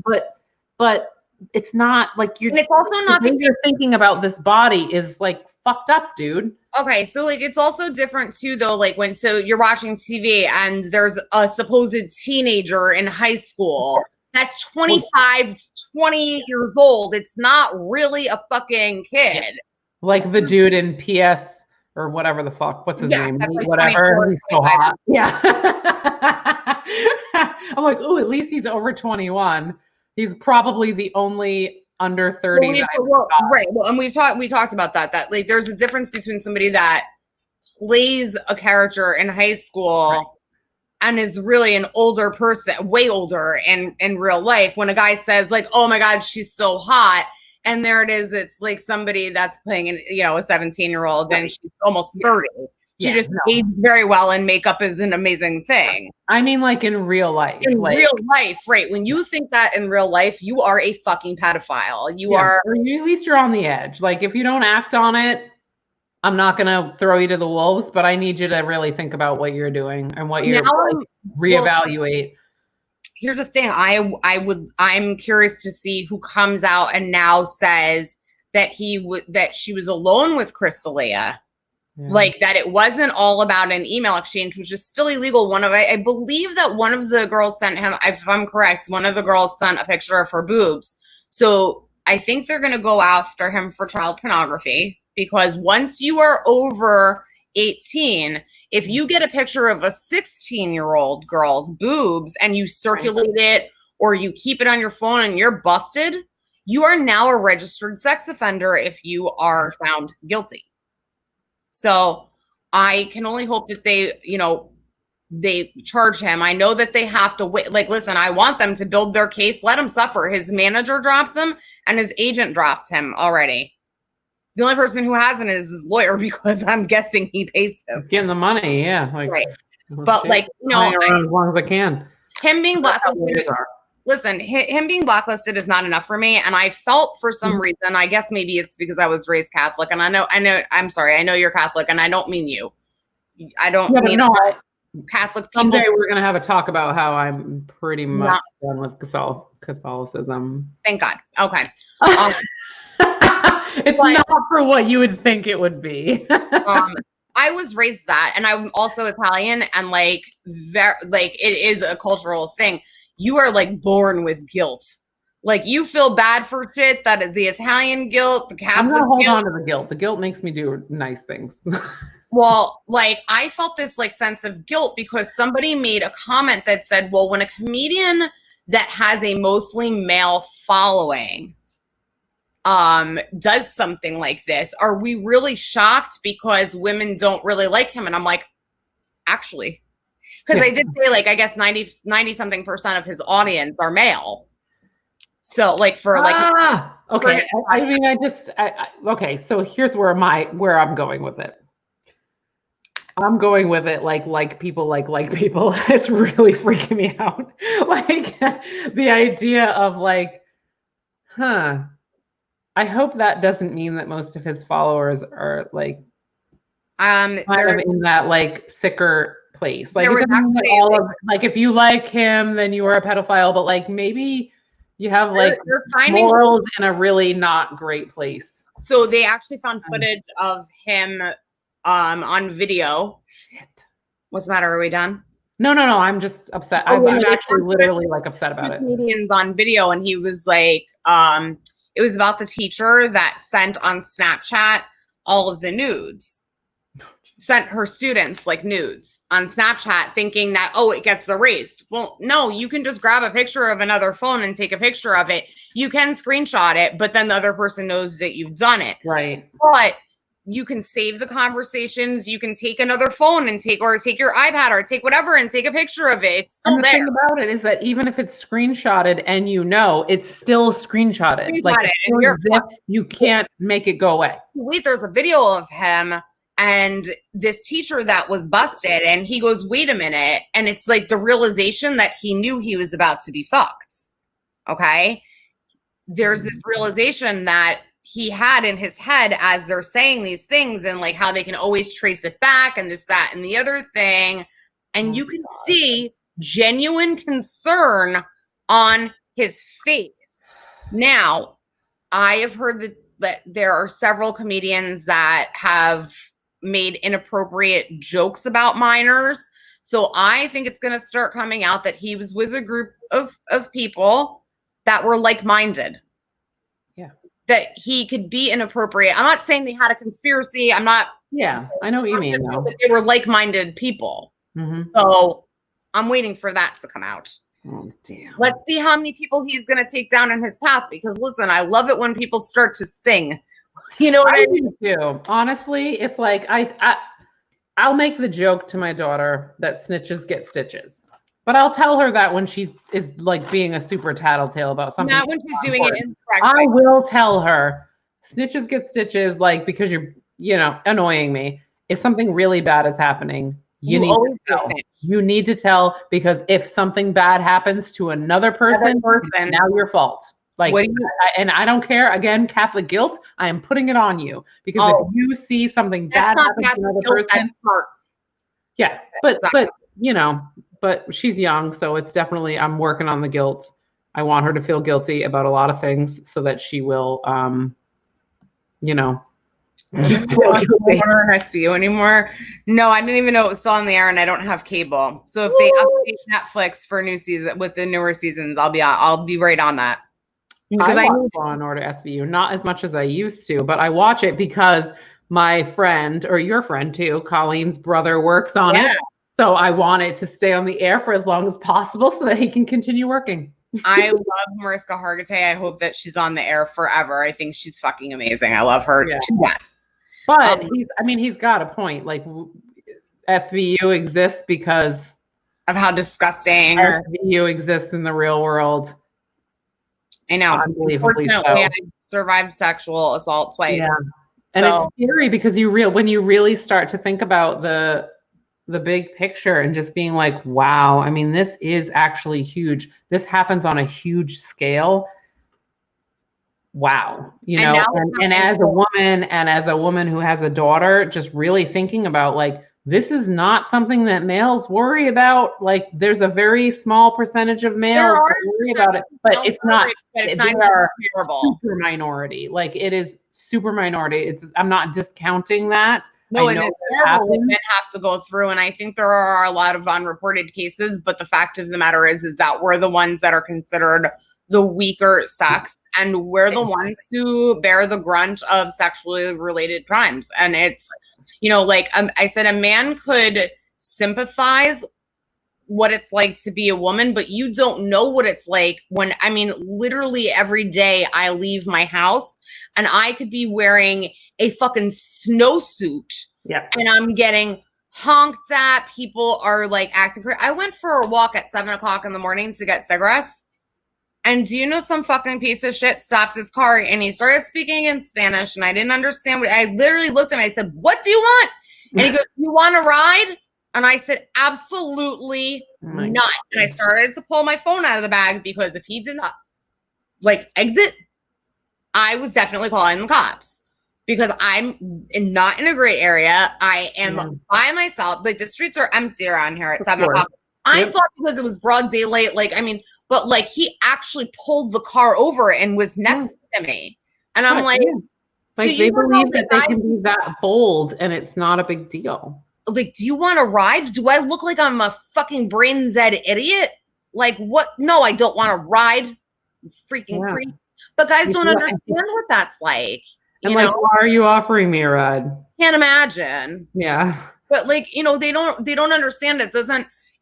but it's not like you're." And it's also not the way you're thinking about this body is like fucked up, dude. Okay, so like it's also different too, though. Like when you're watching TV and there's a supposed teenager in high school that's 25, 20 years old. It's not really a fucking kid. Like the dude in PS or whatever the fuck. What's his name? Like whatever. He's so hot. Yeah. I'm like, oh, at least he's over 21. He's probably the only under 30. Right. Well, and we talked about that like there's a difference between somebody that plays a character in high school and is really an older person, way older in real life, when a guy says like, oh my God, she's so hot. And there it is. It's like somebody that's playing a 17-year-old and she's almost 30. She just aged very well, and makeup is an amazing thing. I mean, like in real life. Real life, right. When you think that in real life, you are a fucking pedophile. You are. Or at least you're on the edge. Like if you don't act on it, I'm not going to throw you to the wolves, but I need you to really think about what you're doing and what you're reevaluate. here's the thing. I'm curious to see who comes out and now says that that she was alone with Crystalia. Yeah. Like that it wasn't all about an email exchange, which is still illegal. I believe that one of the girls sent him, if I'm correct, one of the girls sent a picture of her boobs. So I think they're going to go after him for child pornography, because once you are over 18, if you get a picture of a 16-year-old girl's boobs and you circulate it or you keep it on your phone and you're busted, you are now a registered sex offender if you are found guilty. So I can only hope that they charge him. I know that they have to wait. Like, listen, I want them to build their case. Let him suffer. His manager dropped him and his agent dropped him already. The only person who hasn't is his lawyer, because I'm guessing he pays him. Getting the money, yeah. Like, right. But like, as long as I can. Him being blacklisted. Listen, him being blacklisted is not enough for me. And I felt for some reason, I guess maybe it's because I was raised Catholic, and I know, I'm sorry, I know you're Catholic, and I don't mean you. I don't mean Catholic people. Someday we're going to have a talk about how I'm pretty much done with Catholicism. Thank God. Okay. It's not for what you would think it would be. I was raised that, and I'm also Italian, and like it is a cultural thing. You are like born with guilt. Like you feel bad for shit. That is the Italian guilt, the Catholic guilt. Hold on to the guilt. The guilt makes me do nice things. Well, like I felt this like sense of guilt because somebody made a comment that said, well, when a comedian that has a mostly male following does something like this, are we really shocked because women don't really like him? And I'm like, actually, because I did say, like, I guess 90 something percent of his audience are male. So like for like, okay. I mean, okay. So here's where I'm going with it. I'm going with it like people like people. It's really freaking me out. Like the idea of like, I hope that doesn't mean that most of his followers are like kind of in that like sicker place. Like, it doesn't mean all of, like if you like him, then you are a pedophile. But like maybe you have like morals in a really not great place. So they actually found footage of him on video. Shit. What's the matter? Are we done? No. I'm just upset. I'm actually literally like upset about it. Comedians on video, and he was like, it was about the teacher that sent on Snapchat all of the nudes. Sent her students like nudes on Snapchat thinking that, oh, it gets erased. Well, no, you can just grab a picture of another phone and take a picture of it. You can screenshot it, but then the other person knows that you've done it. Right. But you can save the conversations. You can take another phone and take your iPad or take whatever and take a picture of it. It's still and the thing about it is that even if it's screenshotted and it's still screenshotted. Like you can't make it go away. Wait, there's a video of him and this teacher that was busted, and he goes, wait a minute. And it's like the realization that he knew he was about to be fucked. Okay. There's this realization that he had in his head as they're saying these things, and like how they can always trace it back and this, that, and the other thing. And you can see genuine concern on his face. Now, I have heard that there are several comedians that have made inappropriate jokes about minors. So I think it's going to start coming out that he was with a group of people that were like-minded. Yeah. That he could be inappropriate. I'm not saying they had a conspiracy. I'm not. Yeah, I know what you mean, though. They were like-minded people. Mm-hmm. So I'm waiting for that to come out. Oh, damn. Let's see how many people he's going to take down in his path. Because listen, I love it when people start to sing. You know what I mean? Do. Honestly, it's like I'll make the joke to my daughter that snitches get stitches. But I'll tell her that when she is like being a super tattletale about something. Not when she's doing it incorrect. I will tell her snitches get stitches, like because you're, annoying me. If something really bad is happening, you need to tell. You need to tell, because if something bad happens to another person, it's now your fault. Like, and I don't care. Again, Catholic guilt. I am putting it on you because if you see something bad happen to another person, yeah. But but she's young, so it's definitely, I'm working on the guilt. I want her to feel guilty about a lot of things so that she will, you know, SVU anymore. No, I didn't even know it was still on the air, and I don't have cable. So if they update Netflix for new season with the newer seasons, I'll be right on that. Because I watch Law and Order SVU, not as much as I used to, but I watch it because my friend, or your friend too, Colleen's brother, works on it. So I want it to stay on the air for as long as possible so that he can continue working. I love Mariska Hargitay. I hope that she's on the air forever. I think she's fucking amazing. I love her to death. But he's got a point. Like, SVU exists because of how disgusting SVU exists in the real world. I know. Unbelievably so. I survived sexual assault twice. Yeah. And it's scary because when you really start to think about the big picture and just being like, wow, I mean, this is actually huge. This happens on a huge scale. Wow. You know, and as a woman who has a daughter, just really thinking about like, this is not something that males worry about. Like, there's a very small percentage of males that worry about it, but it's not terrible. Super minority. Like, it is super minority. I'm not discounting that. No, and it's terrible what men have to go through. And I think there are a lot of unreported cases, but the fact of the matter is that we're the ones that are considered the weaker sex, and we're the ones who bear the brunt of sexually related crimes. And it's, you know, like I said, a man could sympathize what it's like to be a woman, but you don't know what it's like when, I mean, literally every day I leave my house and I could be wearing a fucking snowsuit and I'm getting honked at. People are like acting crazy. I went for a walk at 7 o'clock in the morning to get cigarettes. And do you know, some fucking piece of shit stopped his car and he started speaking in Spanish and I didn't understand what I literally looked at him. I said, "What do you want?" And he goes, "You want a ride?" And I said, "Absolutely not." And I started to pull my phone out of the bag because if he did not like exit, I was definitely calling the cops because I'm not in a great area. I am by myself. Like, the streets are empty around here at 7 o'clock. I thought because it was broad daylight, like, I mean, but like he actually pulled the car over and was next to me. And I'm like, like, so they believe that they can be that bold and it's not a big deal. Like, do you want to ride? Do I look like I'm a fucking brain dead idiot? Like, what? No, I don't want to ride. Freaking creep. But guys don't understand what that's like. And like, why are you offering me a ride? Can't imagine. Yeah. But like, you know, they don't understand it.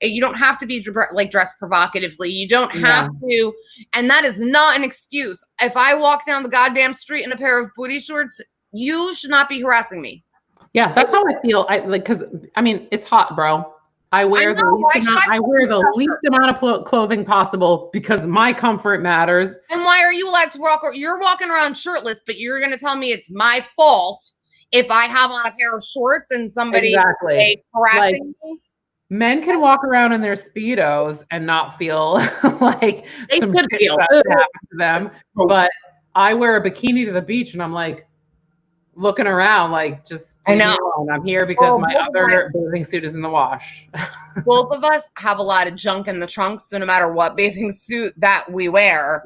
You don't have to be like dressed provocatively. You don't have to. And that is not an excuse. If I walk down the goddamn street in a pair of booty shorts, you should not be harassing me. Yeah, that's how I feel. Because I mean, it's hot, bro. I wear the least amount of clothing possible because my comfort matters. And why are you allowed to walk? You're walking around shirtless, but you're going to tell me it's my fault if I have on a pair of shorts and somebody harassing me? Men can walk around in their Speedos and not feel like some shit happened to them. But I wear a bikini to the beach and I'm like looking around like, just, I know I'm here because my other bathing suit is in the wash. Both of us have a lot of junk in the trunk. So no matter what bathing suit that we wear,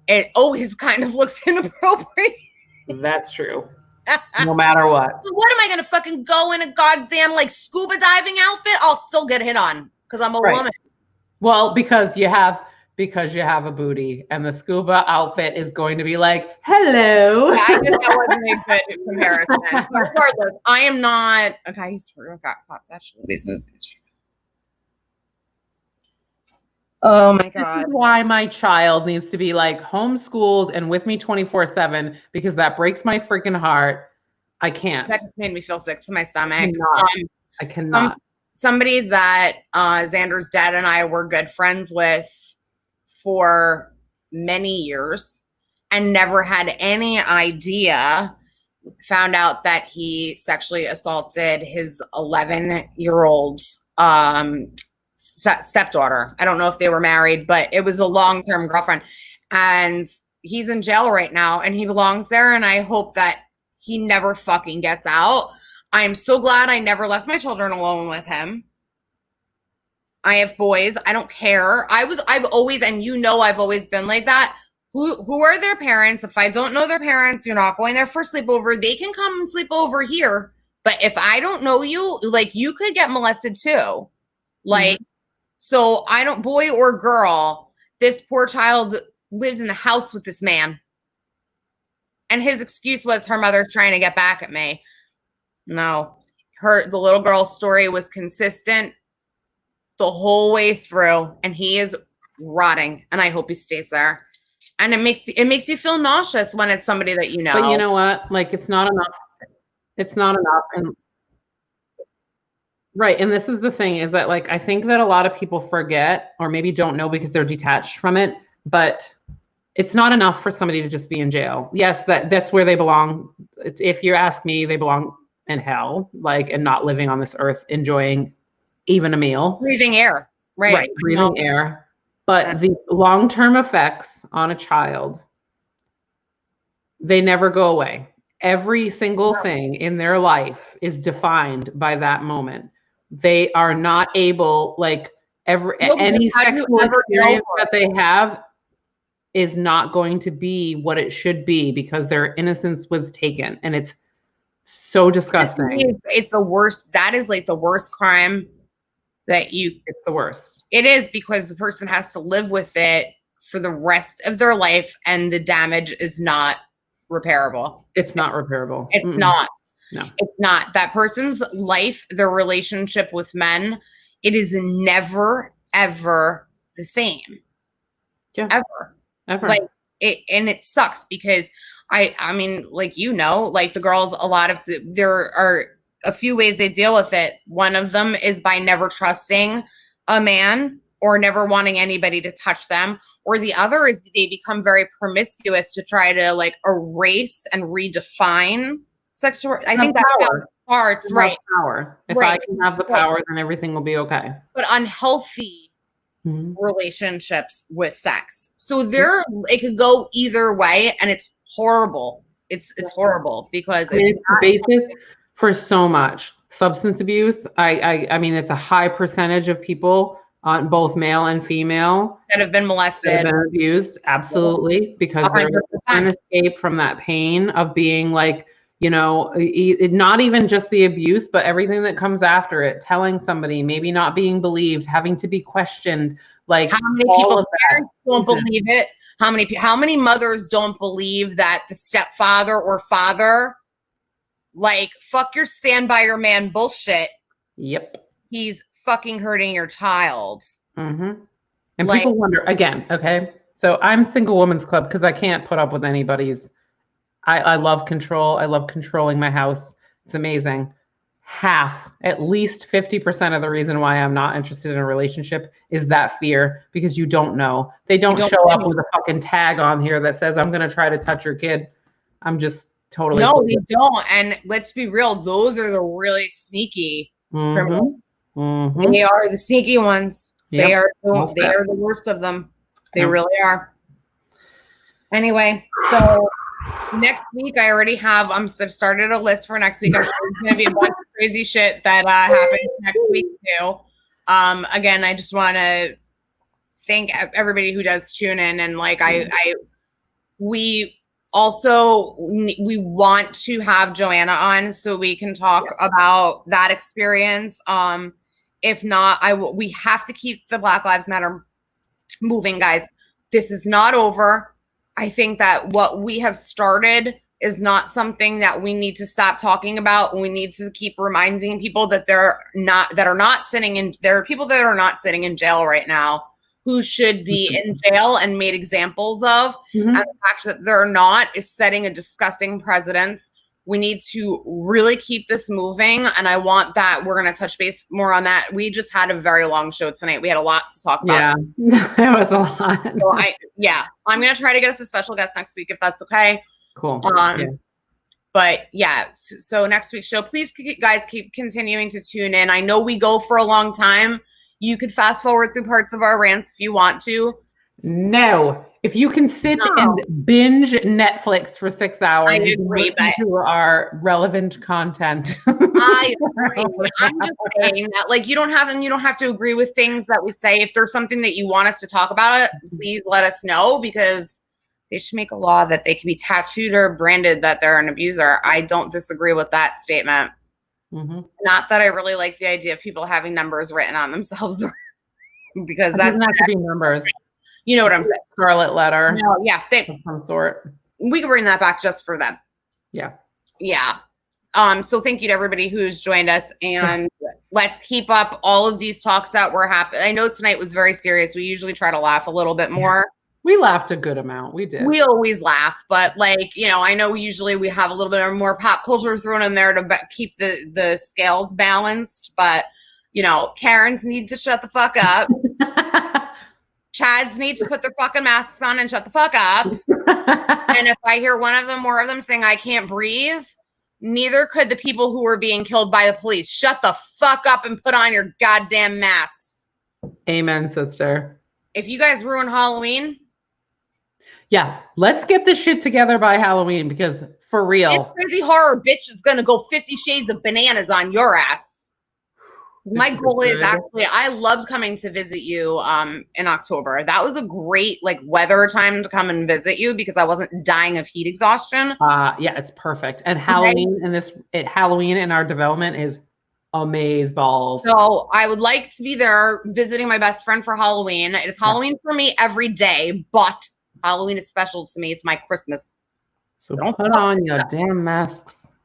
it always kind of looks inappropriate. That's true. No matter what. What am I going to fucking go in a goddamn like scuba diving outfit? I'll still get hit on because I'm a woman. Well, because you have a booty and the scuba outfit is going to be like, hello. Yeah, I guess that wasn't a good comparison. But regardless, I am not. Okay, I used to work at hot sexual business. Oh my God. This is why my child needs to be like homeschooled and with me 24/7 because that breaks my freaking heart. I can't. That made me feel sick to my stomach. I cannot. Somebody that Xander's dad and I were good friends with for many years and never had any idea, found out that he sexually assaulted his 11-year-old stepdaughter. I don't know if they were married, but it was a long-term girlfriend. And he's in jail right now and he belongs there. And I hope that he never fucking gets out. I'm so glad I never left my children alone with him. I have boys. I don't care. I've always, and you know, I've always been like that. Who are their parents? If I don't know their parents, you're not going there for sleepover. They can come and sleep over here. But if I don't know you, like, you could get molested too. Like, so I don't, boy or girl, this poor child lived in the house with this man. And his excuse was her mother's trying to get back at me. No, the little girl's story was consistent the whole way through, and he is rotting, and I hope he stays there. And it makes you feel nauseous when it's somebody that you know. But you know what? Like, it's not enough. It's not enough. And right. And this is the thing, is that, like, I think that a lot of people forget, or maybe don't know because they're detached from it, but it's not enough for somebody to just be in jail. Yes, that's where they belong. If you ask me, they belong in hell, like, and not living on this earth, enjoying even a meal. Breathing air. Right. Breathing air. But the long-term effects on a child, they never go away. Every single thing in their life is defined by that moment. They are not able, like, any sexual experience that they have is not going to be what it should be because their innocence was taken. And it's so disgusting. It's the worst. That is like the worst crime it's the worst. It is, because the person has to live with it for the rest of their life, and the damage is not repairable. It's not repairable. It's not. No. It's not. That person's life, their relationship with men, it is never, ever the same. Yeah. Ever. Like, it sucks because I mean, like, you know, like, the girls, there are a few ways they deal with it. One of them is by never trusting a man or never wanting anybody to touch them. Or the other is they become very promiscuous to try to, like, erase and redefine sexual. I think that's parts, right? Power. If I can have the power, then everything will be okay. But unhealthy relationships with sex. So it could go either way, and it's horrible. It's horrible because it's the basis for so much. Substance abuse. I mean, it's a high percentage of people, on both male and female, that have been molested, that have been abused. Absolutely, because they're trying to escape from that pain of being, like, you know, not even just the abuse, but everything that comes after it. Telling somebody, maybe not being believed, having to be questioned. Like, how many people don't believe it? How many mothers don't believe that the stepfather or father, like, fuck your stand by your man bullshit. Yep. He's fucking hurting your child. And like, people wonder again. Okay, so I'm Single Women's Club because I can't put up with anybody's. I love control. I love controlling my house. It's amazing. At least 50% of the reason why I'm not interested in a relationship is that fear, because you don't know. They don't show up with a fucking tag on here that says, I'm going to try to touch your kid. I'm just totally. No, they don't. And let's be real. Those are the really sneaky criminals. They are the sneaky ones. Yep. They are the worst of them. They really are. Anyway, so next week I already have I've started a list for next week. I'm sure there's gonna be a bunch of crazy shit that happens next week too. Again, I just want to thank everybody who does tune in, and like we want to have Joanna on so we can talk about that experience. If not, we have to keep the Black Lives Matter moving, guys. This is not over. I think that what we have started is not something that we need to stop talking about. We need to keep reminding people that there are people that are not sitting in jail right now who should be in jail and made examples of. And the fact that they're not is setting a disgusting precedence. We need to really keep this moving. And I want that. We're going to touch base more on that. We just had a very long show tonight. We had a lot to talk about. Yeah, it was a lot. So I'm going to try to get us a special guest next week, if that's okay. Cool. But yeah, so next week's show, please guys keep continuing to tune in. I know we go for a long time. You could fast forward through parts of our rants if you want to. No, If you can sit No. and binge Netflix for 6 hours, I you can agree, listen to our relevant content. I agree. I'm just saying that, like, you don't have to agree with things that we say. If there's something that you want us to talk about, please let us know, because they should make a law that they can be tattooed or branded that they're an abuser. I don't disagree with that statement. Mm-hmm. Not that I really like the idea of people having numbers written on themselves, because It that doesn't have to be numbers. you know what I'm saying. Scarlet letter No, yeah, of some sort. we can bring that back just for them. Yeah. Yeah. So thank you to everybody who's joined us, and let's keep up all of these talks that were happening. I know tonight was very serious. We usually try to laugh a little bit more. We laughed a good amount. We did. We always laugh, but like, you know, I know usually we have a little bit more pop culture thrown in there to keep the scales balanced, but you know, Karens need to shut the fuck up. Chads need to put their fucking masks on and shut the fuck up. And if I hear one of them, more of them saying I can't breathe, neither could the people who were being killed by the police. Shut the fuck up and put on your goddamn masks. Amen, sister. If you guys ruin Halloween, yeah, let's get this shit together by Halloween, because for real, this crazy horror bitch is gonna go 50 shades of bananas on your ass. My goal is actually, I loved coming to visit you in October. That was a great like weather time to come and visit you, because I wasn't dying of heat exhaustion. Yeah, it's perfect. And Halloween Halloween in our development is amazeballs. So I would like to be there visiting my best friend for Halloween. It's Halloween for me every day, but Halloween is special to me. It's my Christmas. So don't put on your damn mask.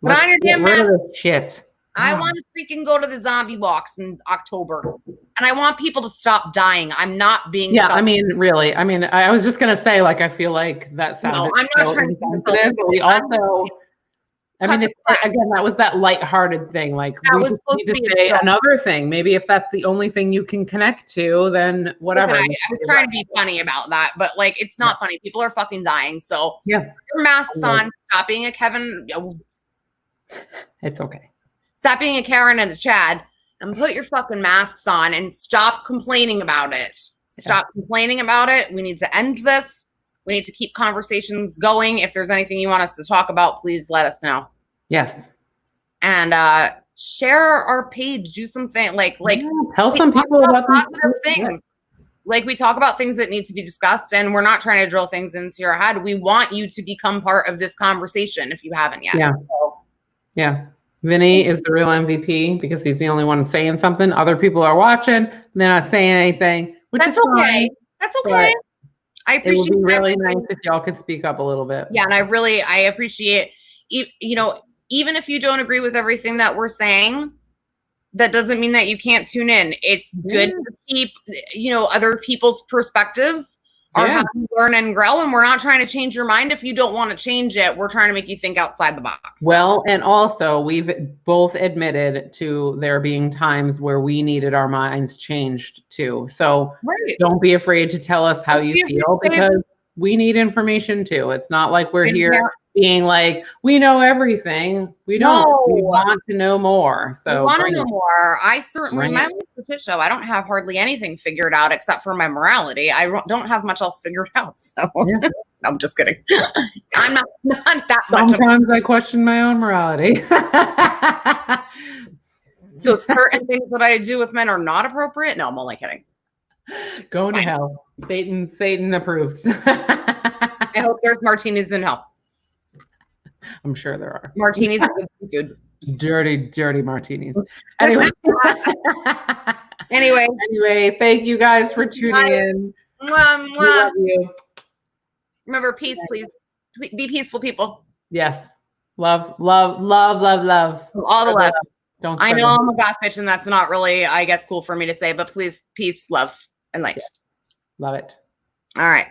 Put on your damn mask. Shit. I want to freaking go to the zombie walks in October, and I want people to stop dying. I'm not being. Yeah, I mean, really. I mean, I was just gonna say, like, I feel like that sounds. No, I'm not trying to. But we also. I mean, again, that was that lighthearted thing. Like, we just need to say another thing. Maybe if that's the only thing you can connect to, then whatever. Listen, I was trying to be funny about that, but like, it's not funny. People are fucking dying. So yeah, put your masks on. Stop being a Kevin. It's okay. Stop being a Karen and a Chad, and put your fucking masks on and stop complaining about it. Stop complaining about it. We need to end this. We need to keep conversations going. If there's anything you want us to talk about, please let us know. Yes. And share our page. Do something like tell some people about positive things. Like, we talk about things that need to be discussed, and we're not trying to drill things into your head. We want you to become part of this conversation if you haven't yet. Yeah. So. Yeah. Vinny is the real MVP, because he's the only one saying something. Other people are watching, they're not saying anything, which That's is okay. fine. That's okay. I appreciate it. Would be really nice if y'all could speak up a little bit. Yeah, and I appreciate, you know, even if you don't agree with everything that we're saying, that doesn't mean that you can't tune in. It's good to keep, you know, other people's perspectives are how you learn and grow. And we're not trying to change your mind if you don't want to change it. We're trying to make you think outside the box. Well, and also we've both admitted to there being times where we needed our minds changed too. So don't be afraid to tell us how you feel, because we need information too. It's not like we're here being like, we know everything. We don't. We want to know more. So we want to know more. I certainly, my life shit show, I don't have hardly anything figured out except for my morality. I don't have much else figured out. So I'm just kidding. I'm not that much. Sometimes I question my own morality. So certain things that I do with men are not appropriate. No, I'm only kidding. Going to hell. Satan approves. I hope there's martinis in hell. I'm sure there are. Martinis are good. Dirty martinis. Anyway. Anyway, thank you guys for tuning in. We love you. Remember, peace, please. Be peaceful, people. Yes. Love. All the love. Don't. I know I'm a goth bitch, and that's not really, I guess, cool for me to say, but please, peace, love, and light. Love it. All right.